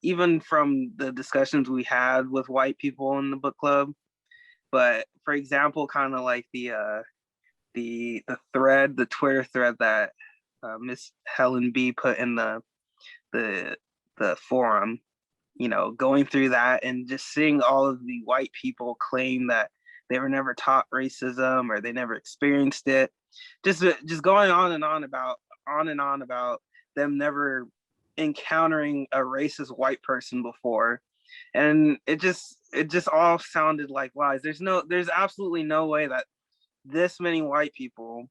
S5: Even from the discussions we had with white people in the book club. But for example, kind of like the thread, the Twitter thread that Miss Helen B put in the forum, you know, going through that and just seeing all of the white people claim that they were never taught racism or they never experienced it, just going on and on about them never encountering a racist white person before. And it just all sounded like lies. There's absolutely no way that this many white people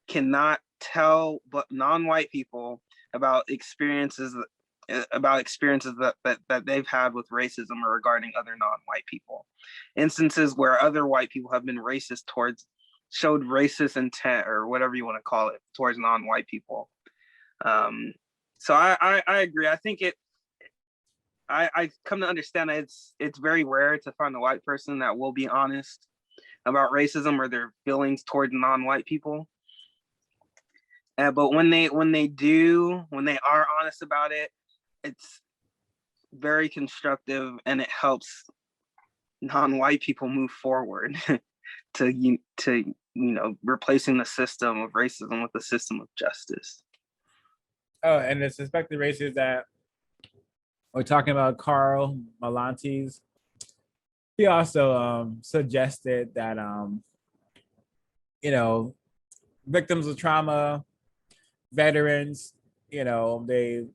S5: cannot tell but non-white people about experiences that they've had with racism or regarding other non-white people. Instances where other white people have been racist showed racist intent or whatever you want to call it towards non-white people. So I agree. I think I come to understand that it's very rare to find a white person that will be honest about racism or their feelings towards non-white people. But when they are honest about it, it's very constructive and it helps non-white people move forward to replacing the system of racism with the system of justice.
S1: Oh, and the suspected racists that we're talking about, Carl Malantes, he also suggested that victims of trauma, veterans, they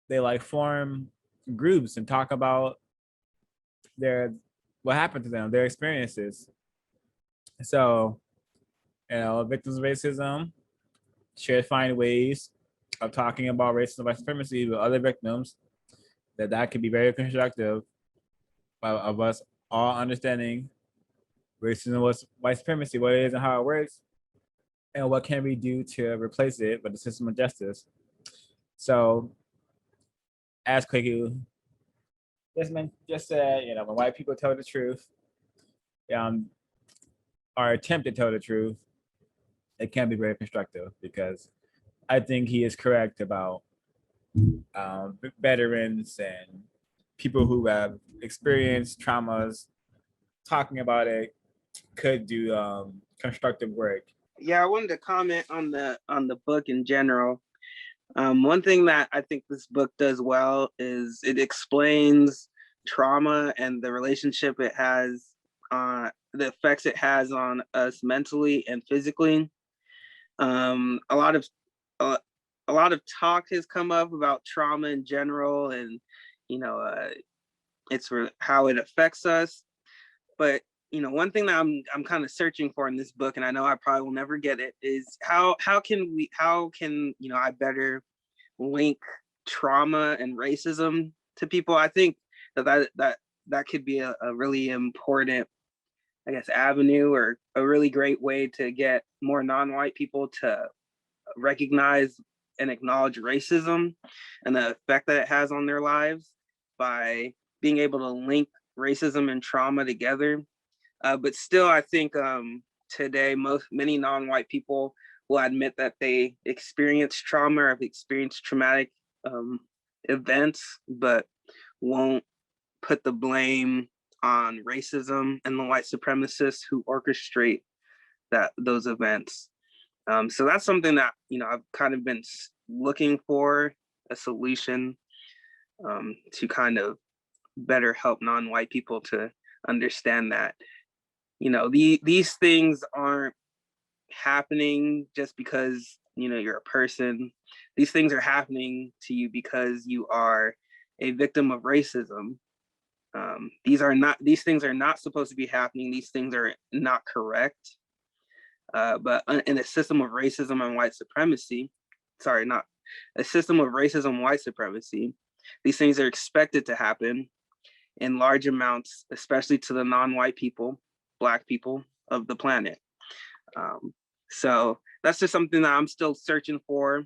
S1: like form groups and talk about what happened to them, their experiences. So, victims of racism should find ways of talking about racism and white supremacy with other victims. That could be very constructive of us all understanding racism was white supremacy, what it is and how it works, and what can we do to replace it with the system of justice. So, as Kwaku just said, when white people tell the truth, or attempt to tell the truth, it can be very constructive, because I think he is correct about veterans and people who have experienced traumas. Talking about it could do constructive work.
S5: Yeah, I wanted to comment on the book in general. One thing that I think this book does well is it explains trauma and the relationship it has, the effects it has on us mentally and physically. A lot of talk has come up about trauma in general, and it's how it affects us. But one thing that I'm kind of searching for in this book, and I know I probably will never get it, is how can I better link trauma and racism to people. I think that could be a really important, I guess, avenue, or a really great way to get more non-white people to recognize and acknowledge racism and the effect that it has on their lives, by being able to link racism and trauma together. But still, I think today many non-white people will admit that they experience trauma or have experienced traumatic events, but won't put the blame on racism and the white supremacists who orchestrate those events. So that's something that I've kind of been looking for a solution to kind of better help non-white people to understand that these things aren't happening just because you're a person. These things are happening to you because you are a victim of racism. These things are not supposed to be happening. These things are not correct. But in a system of racism and white supremacy, not a system of racism, white supremacy, these things are expected to happen in large amounts, especially to the non-white people. Black people of the planet. So that's just something that I'm still searching for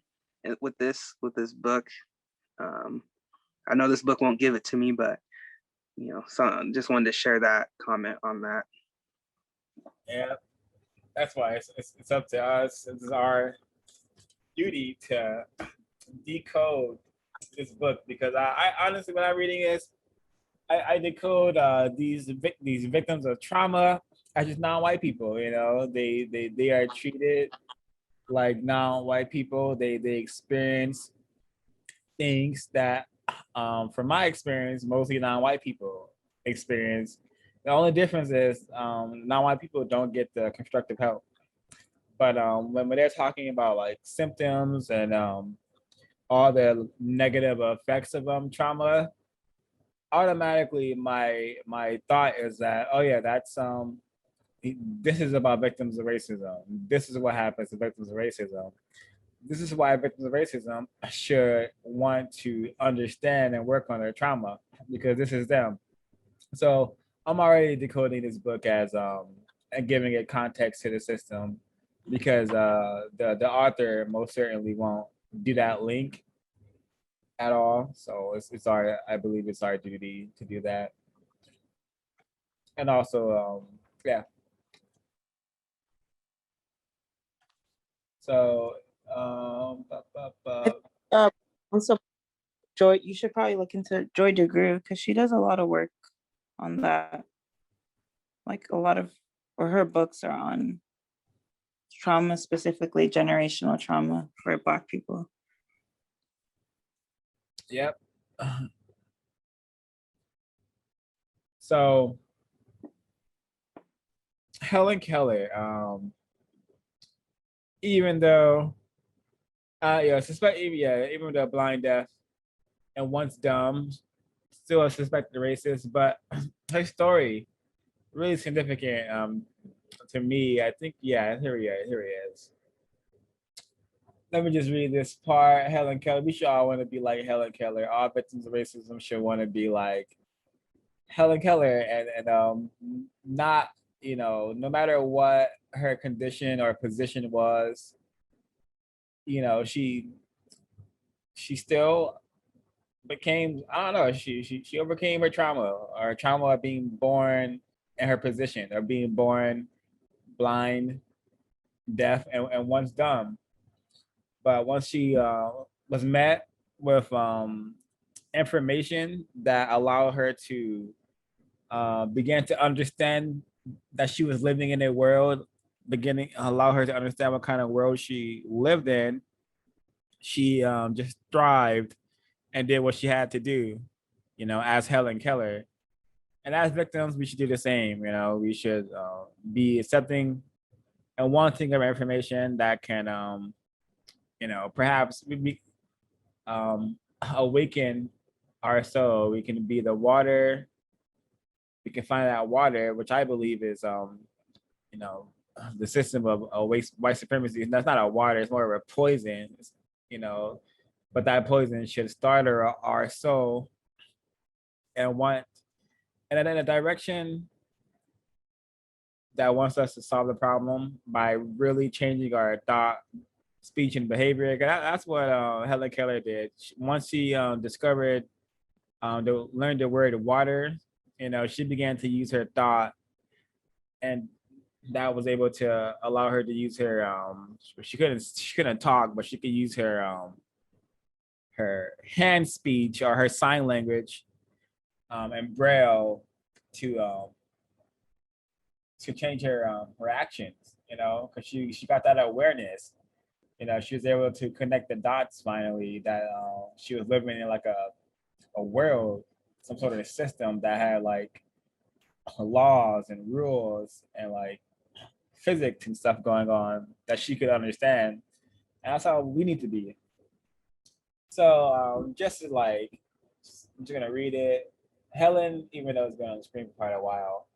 S5: with this book. I know this book won't give it to me, but so just wanted to share that comment on that.
S1: Yeah, that's why it's up to us. It's our duty to decode this book, because I honestly, when I'm reading this, I decode these victims of trauma as just non-white people. They are treated like non-white people. They experience things that, from my experience, mostly non-white people experience. The only difference is non-white people don't get the constructive help. But when they're talking about like symptoms and all the negative effects of trauma, automatically my thought is that, oh yeah, that's this is about victims of racism. This is what happens to victims of racism. This is why victims of racism should want to understand and work on their trauma, because this is them. So I'm already decoding this book as and giving it context to the system, because the author most certainly won't do that link at all. So it's our, I believe it's our duty to do that. And also, yeah. So,
S4: Also, Joy, you should probably look into Joy DeGruy, because she does a lot of work on that. Like or her books are on trauma, specifically generational trauma for Black people.
S1: Yep. So Helen Keller, even though, even though blind, deaf, and once dumb, still a suspected racist, but her story really significant to me. I think, yeah, here he is. Let me just read this part. Helen Keller. We should all want to be like Helen Keller. All victims of racism should want to be like Helen Keller, and not, no matter what her condition or position was, she still became, I don't know, she overcame her trauma of being born in her position, or being born blind, deaf, and once dumb. But once she was met with information that allowed her to begin to understand that she was living in a world, allow her to understand what kind of world she lived in, she just thrived and did what she had to do, as Helen Keller. And as victims, we should do the same. We should be accepting and wanting of information that can, perhaps we awaken our soul. We can be the water. We can find that water, which I believe is, the system of white supremacy. That's not a water; it's more of a poison. You know, but that poison should start our soul and in a direction that wants us to solve the problem by really changing our thought, speech, and behavior. That's what Helen Keller did. Once she discovered, learned the word water, she began to use her thought, and that was able to allow her to use her. She couldn't talk, but she could use her hand speech or her sign language, and braille to change her actions. Because she got that awareness. She was able to connect the dots finally, that she was living in like a world, some sort of a system that had like laws and rules and like physics and stuff going on that she could understand. And that's how we need to be. So just like, I'm just gonna read it. Helen, even though it's been on the screen for quite a while,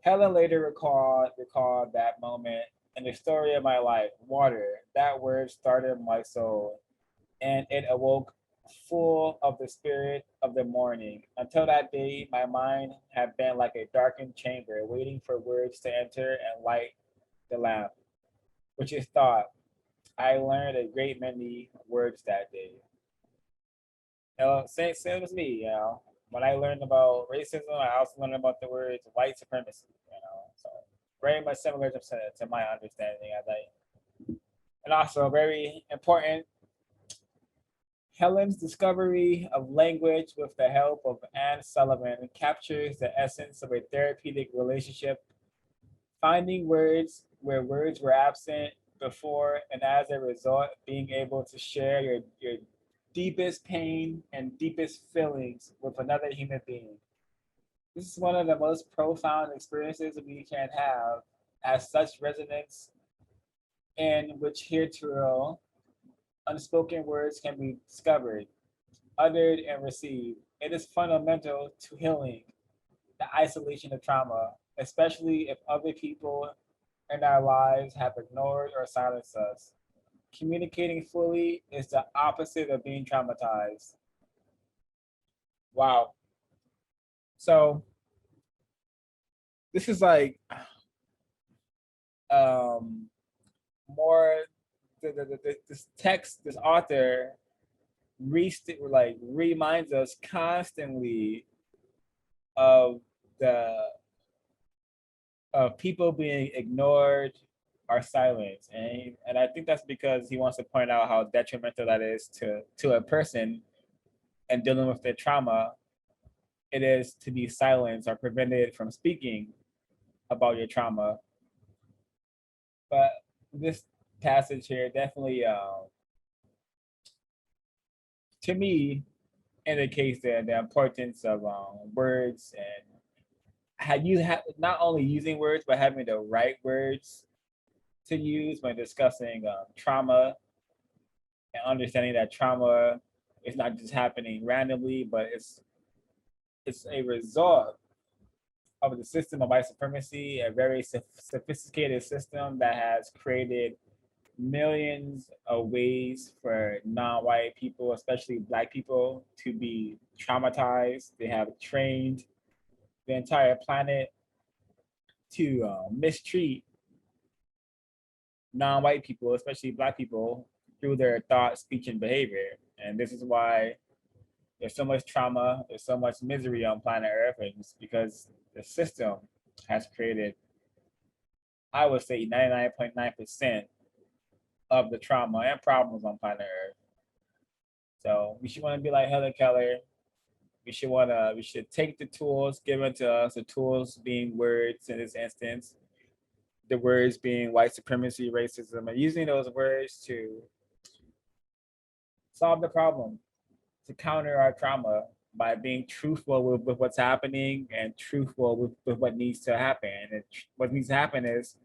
S1: Helen later recalled that moment in the story of my life. Water, that word started my soul, and it awoke full of the spirit of the morning. Until that day, my mind had been like a darkened chamber, waiting for words to enter and light the lamp, which is thought. I learned a great many words that day. Same as me, When I learned about racism, I also learned about the words white supremacy, So very much similar to my understanding. And also very important, Helen's discovery of language with the help of Anne Sullivan captures the essence of a therapeutic relationship, finding words where words were absent before, and as a result, being able to share your deepest pain and deepest feelings with another human being. This is one of the most profound experiences we can have, as such resonance in which heretofore unspoken words can be discovered, uttered, and received. It is fundamental to healing the isolation of trauma, especially if other people in our lives have ignored or silenced us. Communicating fully is the opposite of being traumatized. Wow. So this is like um more this text, this author reminds us constantly of the of people being ignored or silenced, and I think that's because he wants to point out how detrimental that is to a person and dealing with their trauma. It is to be silenced or prevented from speaking about your trauma. But this passage here definitely, to me, indicates the importance of words and not only using words but having the right words to use when discussing trauma, and understanding that trauma is not just happening randomly, but it's a result of the system of white supremacy, a very sophisticated system that has created millions of ways for non-white people, especially Black people, to be traumatized. They have trained the entire planet to mistreat non-white people, especially Black people, through their thought, speech, and behavior. And this is why there's so much trauma, there's so much misery on planet Earth, and it's because the system has created, I would say, 99.9% of the trauma and problems on planet Earth. So we should want to be like Helen Keller. We should take the tools given to us, the tools being words in this instance, the words being white supremacy, racism, and using those words to solve the problem, to counter our trauma by being truthful with what's happening and truthful with what needs to happen. And what needs to happen is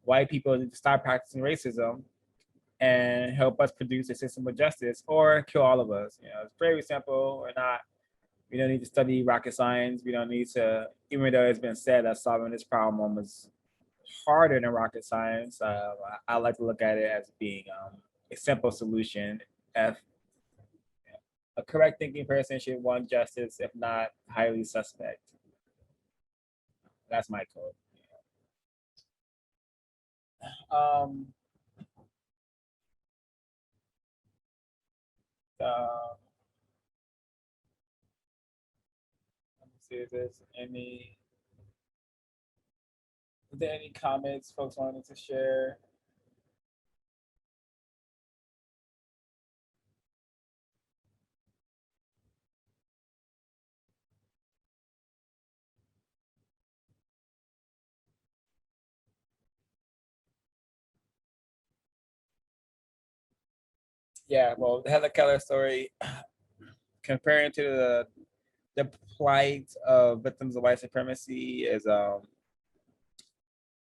S1: white people need to stop practicing racism and help us produce a system of justice or kill all of us. It's very simple. We don't need to study rocket science. We don't need to, even though it's been said that solving this problem is harder than rocket science. I like to look at it as being a simple solution. If a correct thinking person should want justice, if not, highly suspect. That's my code. Um, let me see if there's any comments folks wanted to share. Yeah, well, the Helen Keller story, comparing to the plight of victims of white supremacy, is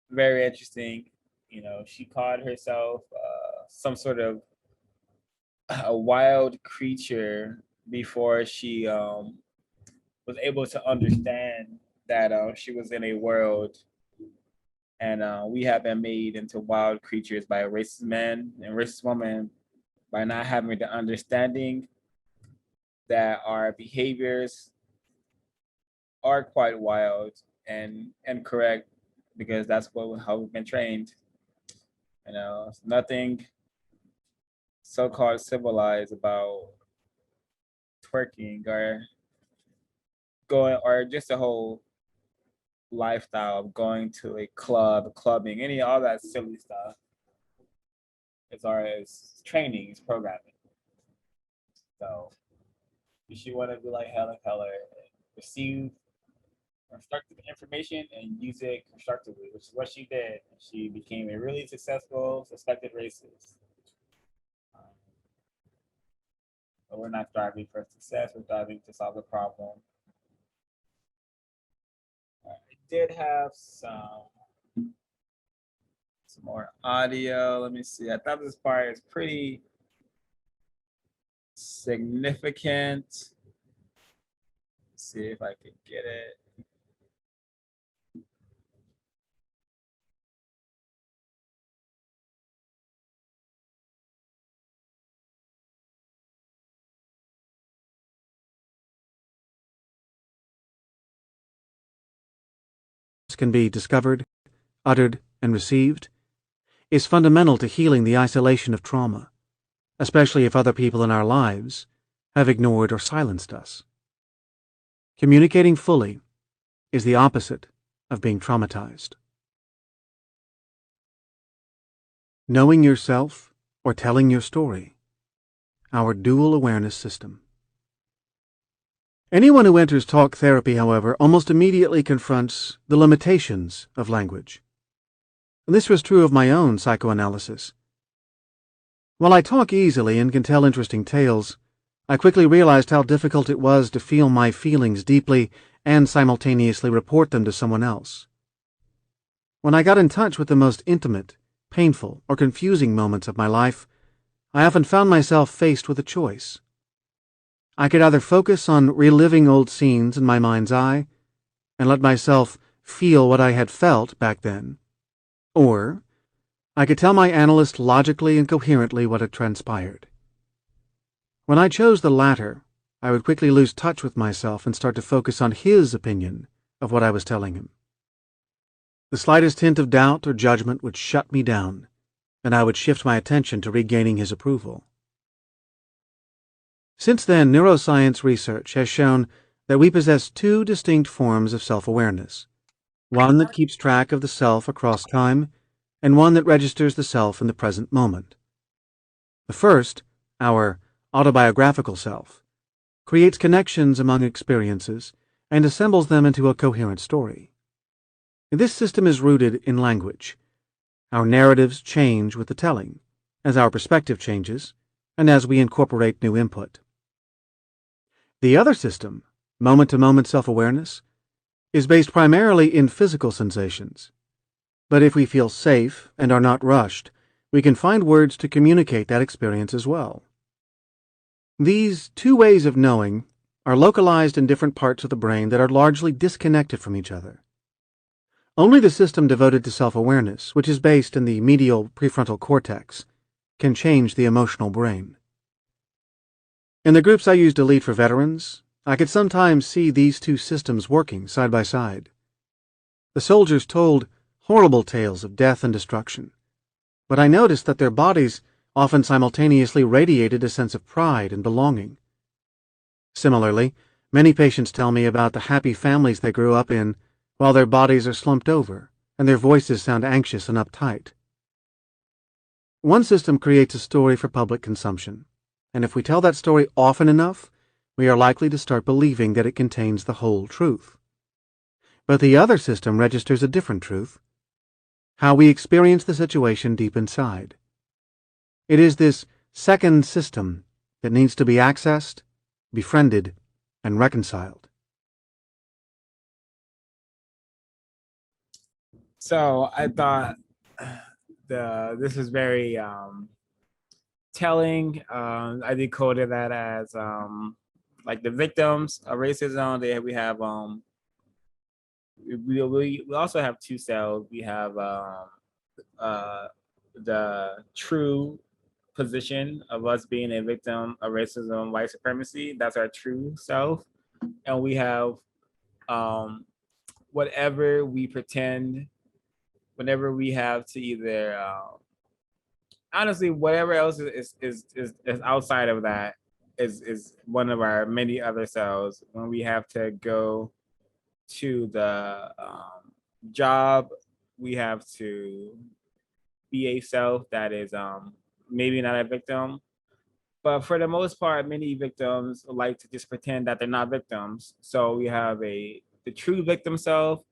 S1: very interesting. She called herself some sort of a wild creature before she was able to understand that she was in a world, and we have been made into wild creatures by a racist man and racist woman by not having the understanding that our behaviors are quite wild and incorrect because that's how we've been trained. Nothing so-called civilized about twerking or going or just a whole lifestyle of going to a club, clubbing, all that silly stuff as far as training is programming. So you should want to be like Helen Keller and receive constructive information and use it constructively, which is what she did. She became a really successful suspected racist. But we're not striving for success, we're striving to solve a problem. I did have some more audio. Let me see. I thought this part is pretty significant. Let's see if I can get it.
S2: Can be discovered, uttered, and received is fundamental to healing the isolation of trauma, especially if other people in our lives have ignored or silenced us. Communicating fully is the opposite of being traumatized. Knowing yourself or telling your story, our dual awareness system. Anyone who enters talk therapy, however, almost immediately confronts the limitations of language. This was true of my own psychoanalysis. While I talk easily and can tell interesting tales, I quickly realized how difficult it was to feel my feelings deeply and simultaneously report them to someone else. When I got in touch with the most intimate, painful, or confusing moments of my life, I often found myself faced with a choice. I could either focus on reliving old scenes in my mind's eye and let myself feel what I had felt back then, or I could tell my analyst logically and coherently what had transpired. When I chose the latter, I would quickly lose touch with myself and start to focus on his opinion of what I was telling him. The slightest hint of doubt or judgment would shut me down, and I would shift my attention to regaining his approval. Since then, neuroscience research has shown that we possess two distinct forms of self-awareness, one that keeps track of the self across time, and one that registers the self in the present moment. The first, our autobiographical self, creates connections among experiences and assembles them into a coherent story. This system is rooted in language. Our narratives change with the telling, as our perspective changes, and as we incorporate new input. The other system, moment-to-moment self-awareness, is based primarily in physical sensations. But if we feel safe and are not rushed, we can find words to communicate that experience as well. These two ways of knowing are localized in different parts of the brain that are largely disconnected from each other. Only the system devoted to self-awareness, which is based in the medial prefrontal cortex, can change the emotional brain. In the groups I used to lead for veterans, I could sometimes see these two systems working side by side. The soldiers told horrible tales of death and destruction, but I noticed that their bodies often simultaneously radiated a sense of pride and belonging. Similarly, many patients tell me about the happy families they grew up in, while their bodies are slumped over and their voices sound anxious and uptight. One system creates a story for public consumption, and if we tell that story often enough, we are likely to start believing that it contains the whole truth. But the other system registers a different truth, how we experience the situation deep inside. It is this second system that needs to be accessed, befriended, and reconciled.
S1: So I thought this is very telling. I decoded that as like the victims of racism. We have we also have two cells. We have the true position of us being a victim of racism, white supremacy. That's our true self. And we have whatever we pretend, whenever we have to either honestly, whatever else is outside of that is one of our many other selves. When we have to go to the job, we have to be a self that is maybe not a victim. But for the most part, many victims like to just pretend that they're not victims. So we have the true victim self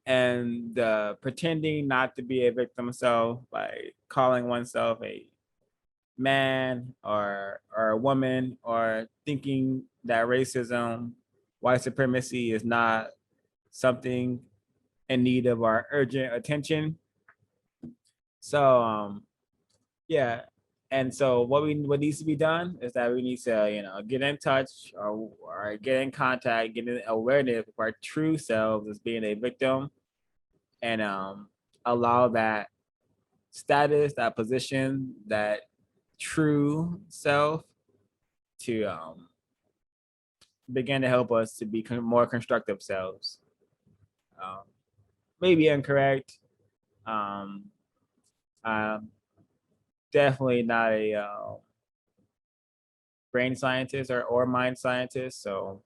S1: and the pretending not to be a victim self, like calling oneself a man or a woman, or thinking that racism, white supremacy is not something in need of our urgent attention. So yeah. And so what needs to be done is that we need to, get in touch, or get in contact, get in awareness of our true selves as being a victim, and allow that status, that position, that true self to begin to help us to be more constructive selves. Um, Maybe incorrect. Um, I'm definitely not a brain scientist or mind scientist, so,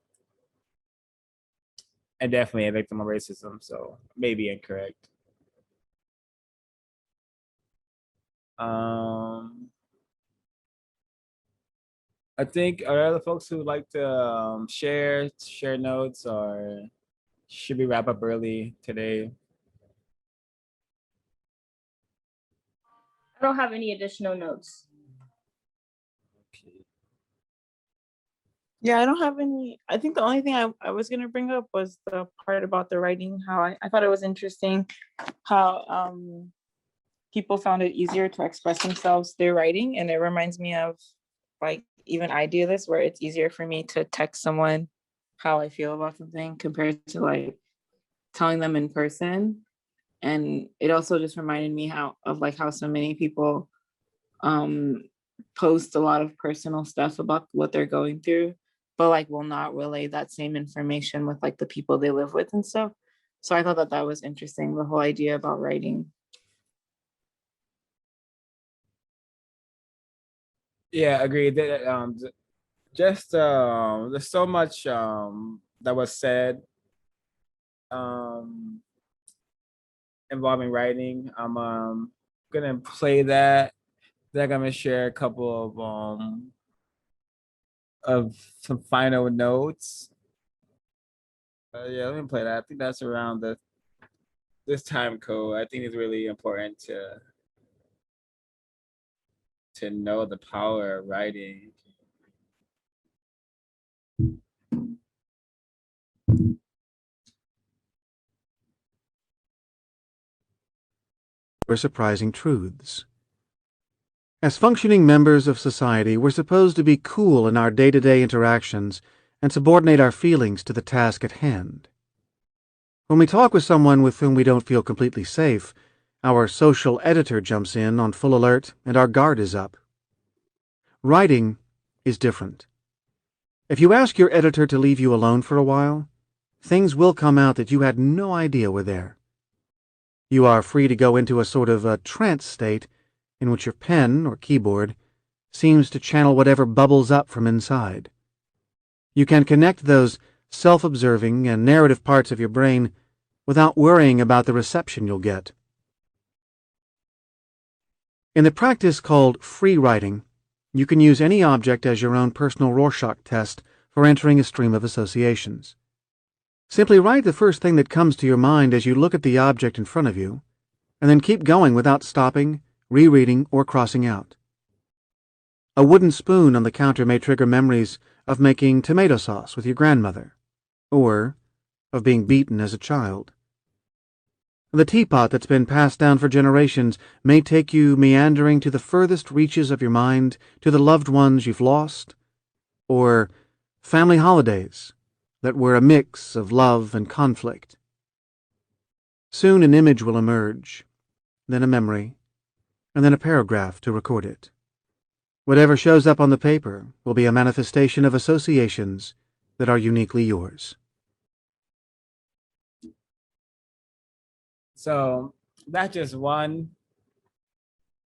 S1: and definitely a victim of racism, so maybe incorrect. I think, are there other folks who would like to share notes, or should we wrap up early today?
S3: I don't have any additional notes.
S4: Yeah, I don't have any. I think the only thing I was going to bring up was the part about the writing, how I thought it was interesting how people found it easier to express themselves through writing. And it reminds me of, like, even I do this, where it's easier for me to text someone how I feel about something compared to like telling them in person. And it also just reminded me how so many people post a lot of personal stuff about what they're going through, but like will not relay that same information with like the people they live with and stuff. So I thought that was interesting, the whole idea about writing.
S1: Yeah, agreed. Just there's so much that was said um, involving writing. I'm gonna play that. Then I'm gonna share a couple of some final notes. Yeah, let me play that. I think that's around this time code. I think it's really important to know the power of writing.
S2: Were surprising truths. As functioning members of society, we're supposed to be cool in our day-to-day interactions and subordinate our feelings to the task at hand. When we talk with someone with whom we don't feel completely safe, our social editor jumps in on full alert and our guard is up. Writing is different. If you ask your editor to leave you alone for a while, things will come out that you had no idea were there. You are free to go into a sort of a trance state in which your pen or keyboard seems to channel whatever bubbles up from inside. You can connect those self-observing and narrative parts of your brain without worrying about the reception you'll get. In the practice called free writing, you can use any object as your own personal Rorschach test for entering a stream of associations. Simply write the first thing that comes to your mind as you look at the object in front of you, and then keep going without stopping, rereading, or crossing out. A wooden spoon on the counter may trigger memories of making tomato sauce with your grandmother, or of being beaten as a child. The teapot that's been passed down for generations may take you meandering to the furthest reaches of your mind, to the loved ones you've lost, or family holidays that were a mix of love and conflict. Soon an image will emerge, then a memory, and then a paragraph to record it. Whatever shows up on the paper will be a manifestation of associations that are uniquely yours.
S1: So that's just one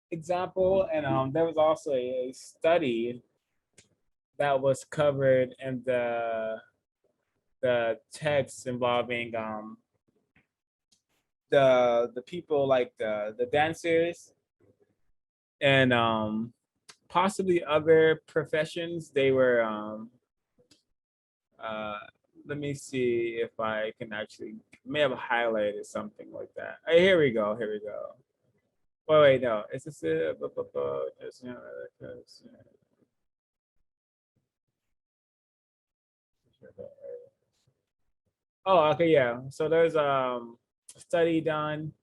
S1: example. And there was also a study that was covered in the text involving the people like the dancers and possibly other professions. They were uh, let me see if I can actually may have highlighted something like that. Hey, here we go. Here we go. Wait, no. It's just oh, okay, yeah. So there's a study done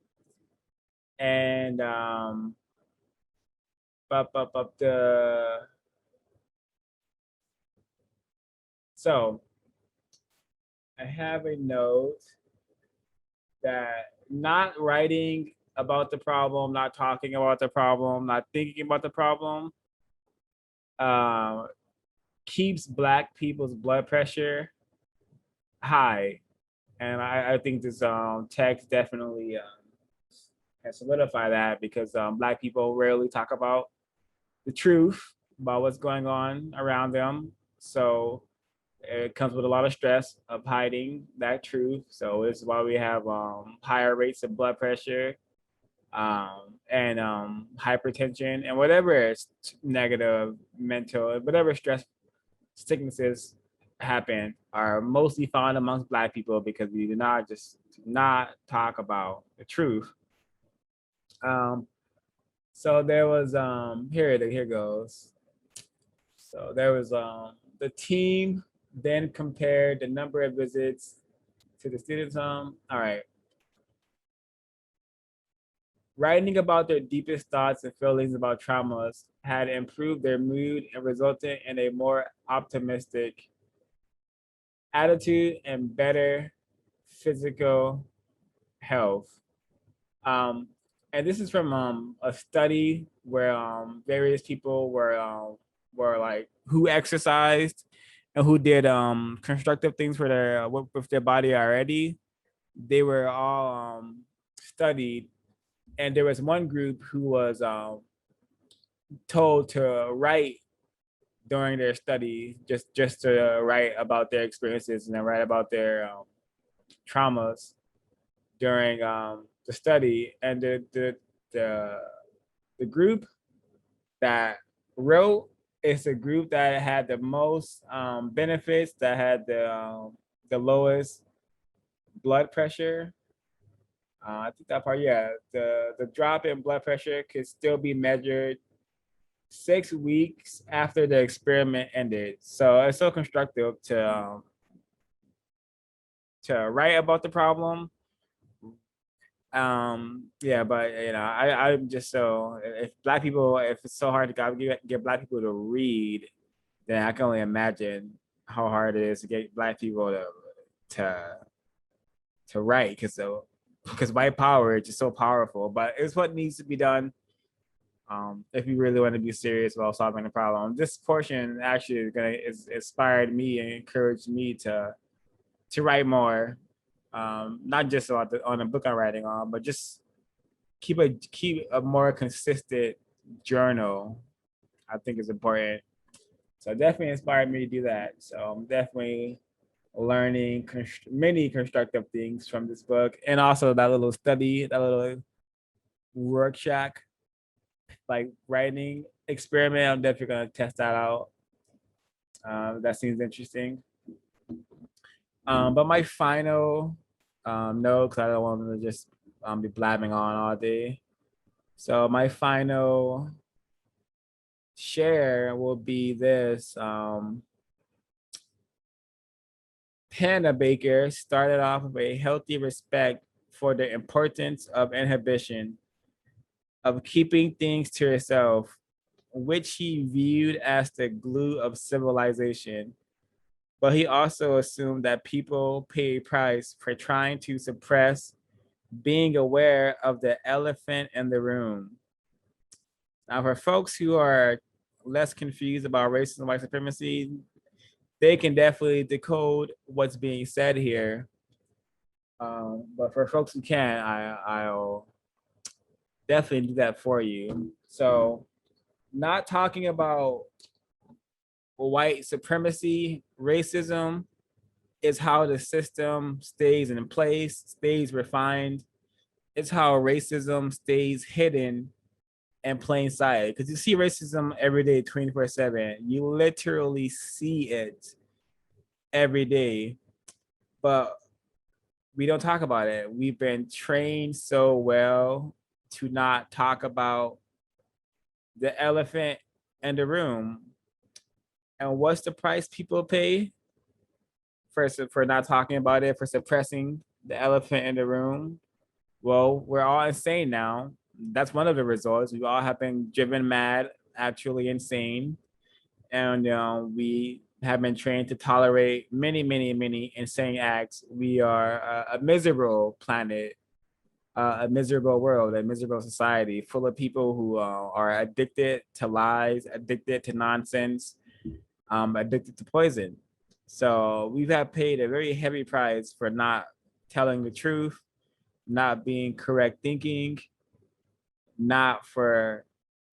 S1: and the so I have a note that not writing about the problem, not talking about the problem, not thinking about the problem, uh, keeps Black people's blood pressure high. And I think this text definitely can solidify that because Black people rarely talk about the truth about what's going on around them. So it comes with a lot of stress of hiding that truth. So this is why we have higher rates of blood pressure and hypertension and whatever is negative mental, whatever stress sicknesses happen are mostly found amongst Black people because we do not talk about the truth. So there was here goes. So there was the team then compared the number of visits to the students' home. All right. Writing about their deepest thoughts and feelings about traumas had improved their mood and resulted in a more optimistic attitude and better physical health. Um, and this is from a study where various people were like who exercised and who did constructive things for their with their body already. They were all studied, and there was one group who was told to write during their study, just to write about their experiences and then write about their traumas during the study. And the group that wrote is a group that had the most benefits, that had the lowest blood pressure. I think that part, yeah, the drop in blood pressure could still be measured 6 weeks after the experiment ended. So it's so constructive to write about the problem. Yeah, but I'm just so if Black people, if it's so hard to get Black people to read, then I can only imagine how hard it is to get Black people to write because white power is just so powerful. But it's what needs to be done if you really want to be serious about solving the problem. This portion actually is inspired me and encouraged me to write more, not just on the book I'm writing on, but just keep a more consistent journal. I think is important. So it definitely inspired me to do that. So I'm definitely learning many constructive things from this book, and also that little study, that little workshop, like writing experiment. I'm definitely gonna test that out. That seems interesting. But my final note, because I don't want to just be blabbing on all day. So my final share will be this. Hannah Baker started off with a healthy respect for the importance of inhibition, of keeping things to yourself, which he viewed as the glue of civilization. But he also assumed that people pay a price for trying to suppress being aware of the elephant in the room. Now, for folks less confused about racism and white supremacy, they can definitely decode what's being said here. But for folks who can, I'll definitely do that for you. So, not talking about white supremacy, racism is how the system stays in place, stays refined. It's how racism stays hidden and plain sight. Because you see racism every day, 24/7. You literally see it every day, but we don't talk about it. We've been trained so well to not talk about the elephant in the room. And what's the price people pay for not talking about it, for suppressing the elephant in the room? Well, we're all insane now. That's one of the results. We all have been driven mad, actually insane. And we have been trained to tolerate many, many, many insane acts. We are a miserable planet, a miserable world, a miserable society full of people who are addicted to lies, addicted to nonsense, addicted to poison. So we've had paid a very heavy price for not telling the truth, not being correct thinking, not for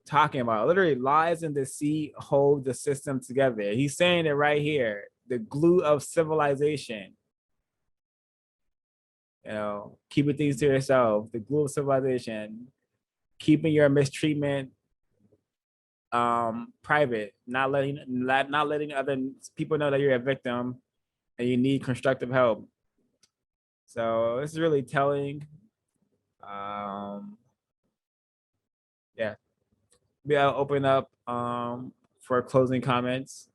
S1: talking about. Literally, lies and deceit hold the system together. He's saying it right here. The glue of civilization. You know, keeping things to yourself. The glue of civilization. Keeping your mistreatment private. Not letting other people know that you're a victim and you need constructive help. So this is really telling. Yeah. Maybe I'll open up for closing comments.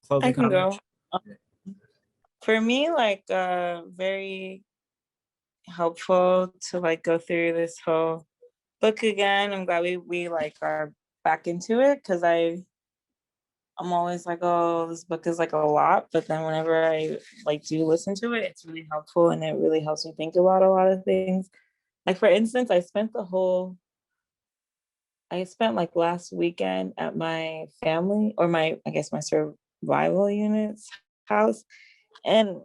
S1: Closing
S4: I can
S1: comments.
S4: go. For me, like very helpful to like go through this whole book again. I'm glad we like are back into it, because I'm always like, oh, this book is like a lot, but then whenever I like do listen to it, it's really helpful and it really helps me think about a lot of things. Like for instance, I spent like last weekend at my family, or my survival unit's house, and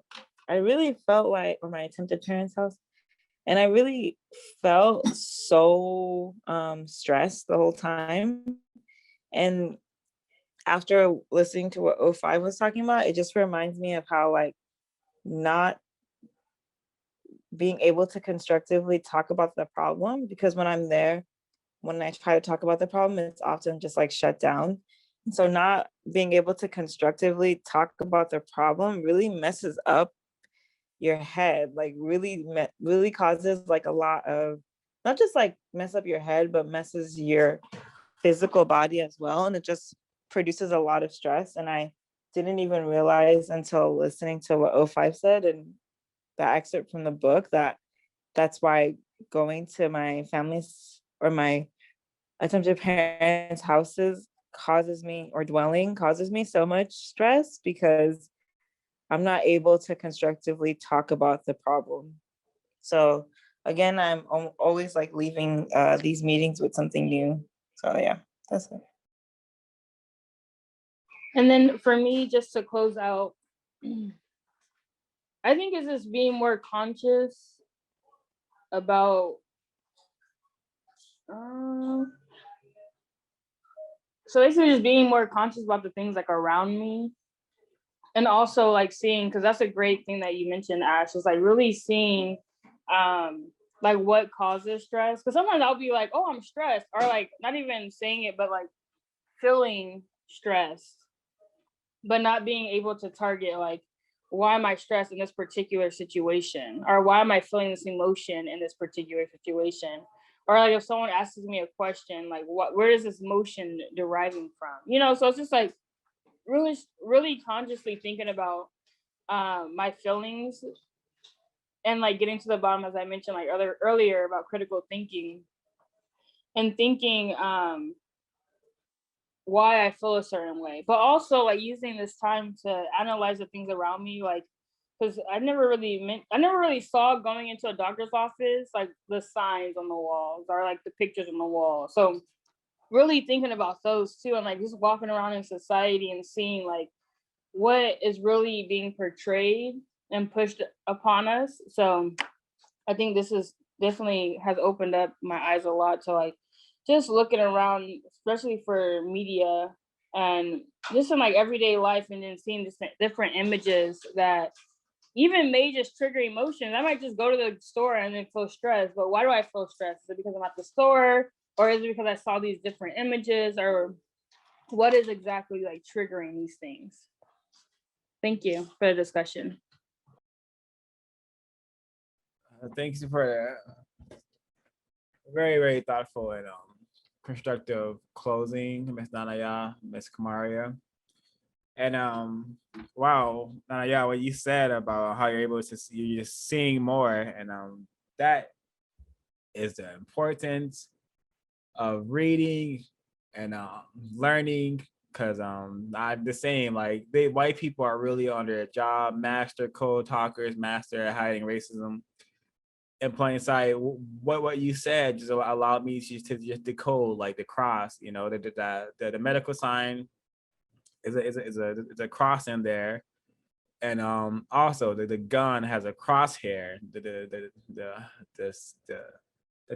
S4: I really felt like, or my attempted parents' house, and I really felt so stressed the whole time. And after listening to what O5 was talking about, it just reminds me of how like not being able to constructively talk about the problem, because when I'm there, when I try to talk about the problem, it's often just like shut down. And so not being able to constructively talk about the problem really messes up your head, like really causes like a lot of, not just like mess up your head, but messes your physical body as well. And it just produces a lot of stress. And I didn't even realize until listening to what O5 said and the excerpt from the book that that's why going to my family's or my attempted parents' houses causes me, or dwelling causes me so much stress, because I'm not able to constructively talk about the problem. So again, I'm always like leaving these meetings with something new. So yeah, that's it.
S3: And then for me, just to close out, I think it's just being more conscious about so basically just being more conscious about the things like around me, and also like seeing, because that's a great thing that you mentioned, Ash, is like really seeing like what causes stress. Because sometimes I'll be like, oh, I'm stressed, or like not even saying it, but like feeling stressed, but not being able to target like, why am I stressed in this particular situation, or why am I feeling this emotion in this particular situation, or like if someone asks me a question, like where is this emotion deriving from, you know? So it's just like really consciously thinking about my feelings, and like getting to the bottom, as I mentioned like earlier about critical thinking, and thinking why I feel a certain way, but also like using this time to analyze the things around me, like because I never really saw going into a doctor's office like the signs on the walls or like the pictures on the wall. So really thinking about those too, and like just walking around in society and seeing like what is really being portrayed and pushed upon us. So I think this is definitely has opened up my eyes a lot to like just looking around, especially for media and just in like everyday life, and then seeing just different images that even may just trigger emotions. I might just go to the store and then feel stressed. But why do I feel stressed? Is it because I'm at the store, or is it because I saw these different images, or what is exactly like triggering these things? Thank you for the discussion.
S1: Thank you for very, very thoughtful and constructive closing, Miss Nanaya, Miss Kamaria. And wow, Nanaya, what you said about how you're able to see, you're just seeing more, and that is the importance of reading and learning, because not the same, like white people are really on their job, master code talkers, master at hiding racism in plain sight. What you said just allowed me to just decode like the cross, you know, the medical sign is a cross in there, and also the gun has a crosshair. The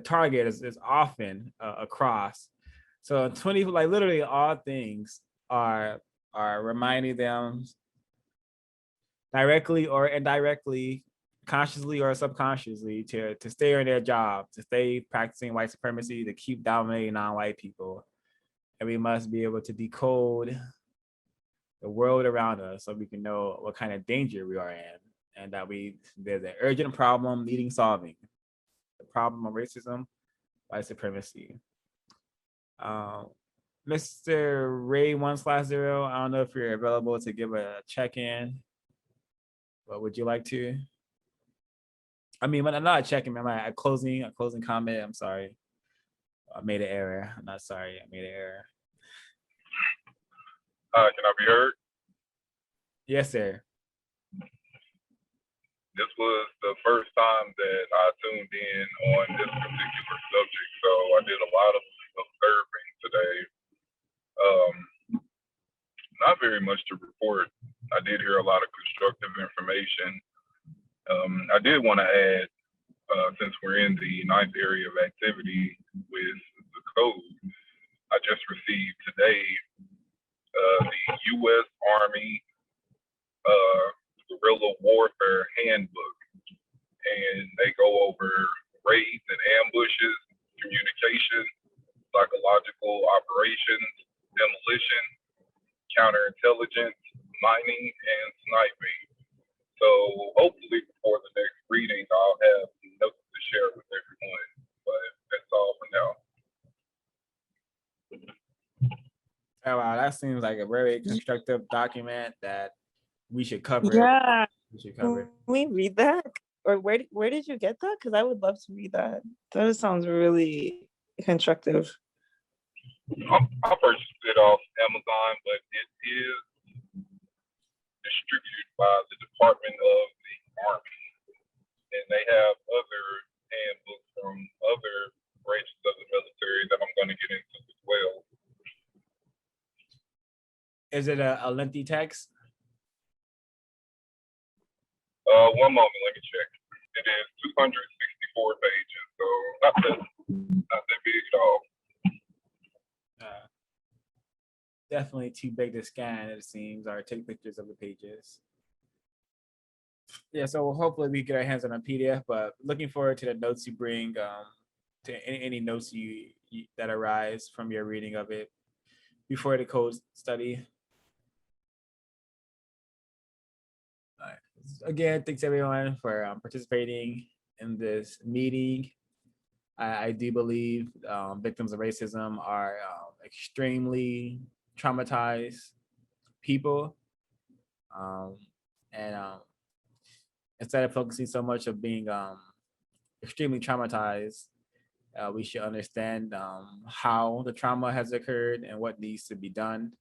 S1: target is often a cross. So 20, like literally all things are reminding them directly or indirectly, consciously or subconsciously, to stay on their job, to stay practicing white supremacy, to keep dominating non-white people. And we must be able to decode the world around us so we can know what kind of danger we are in, and that there's an urgent problem needing solving. The problem of racism, white supremacy. Mr. Ray 1/0, I don't know if you're available to give a check-in, but would you like to? I mean, not a check-in, a closing comment. I'm sorry. I made an error. I'm not sorry. I made an error.
S7: Can I be heard?
S1: Yes, sir.
S7: This was the first time that I tuned in on this particular subject, so I did a lot of observing today. Not very much to report. I did hear a lot of constructive information. I did want to add, since we're in the 9th area of activity with the code, I just received today the U.S. Army Guerrilla Warfare Handbook, and they go over raids and ambushes, communication, psychological operations, demolition, counterintelligence, mining, and sniping. So hopefully before the next reading, I'll have notes to share with everyone. But that's all for now.
S1: Oh, wow, that seems like a very constructive document that we should cover.
S4: Yeah.
S1: We should cover.
S4: Can we read that? Or where did you get that? Because I would love to read that. That sounds really constructive.
S7: I purchased it off Amazon, but it is distributed by the Department of the Army, and they have other handbooks from other branches of the military that I'm going to get into as well.
S1: Is it a lengthy text?
S7: One moment, let me check. It is 264 pages, so not that big at all.
S1: Definitely too big to scan, it seems, or take pictures of the pages. Yeah, so hopefully we get our hands on a PDF, but looking forward to the notes you bring, to any notes you that arise from your reading of it before the code study. Again, thanks everyone for participating in this meeting. I do believe victims of racism are extremely traumatized people, and instead of focusing so much of being extremely traumatized, we should understand how the trauma has occurred and what needs to be done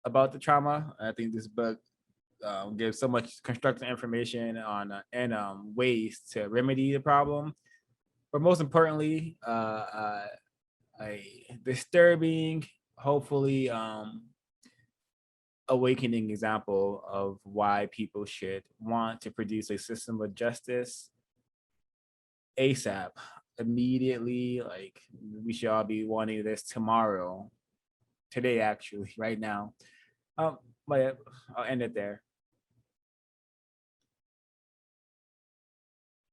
S1: about the trauma. I think this book give so much constructive information on and ways to remedy the problem, but most importantly, a disturbing, hopefully awakening example of why people should want to produce a system of justice ASAP, immediately. Like we should all be wanting this tomorrow, today, actually, right now. But I'll end it there.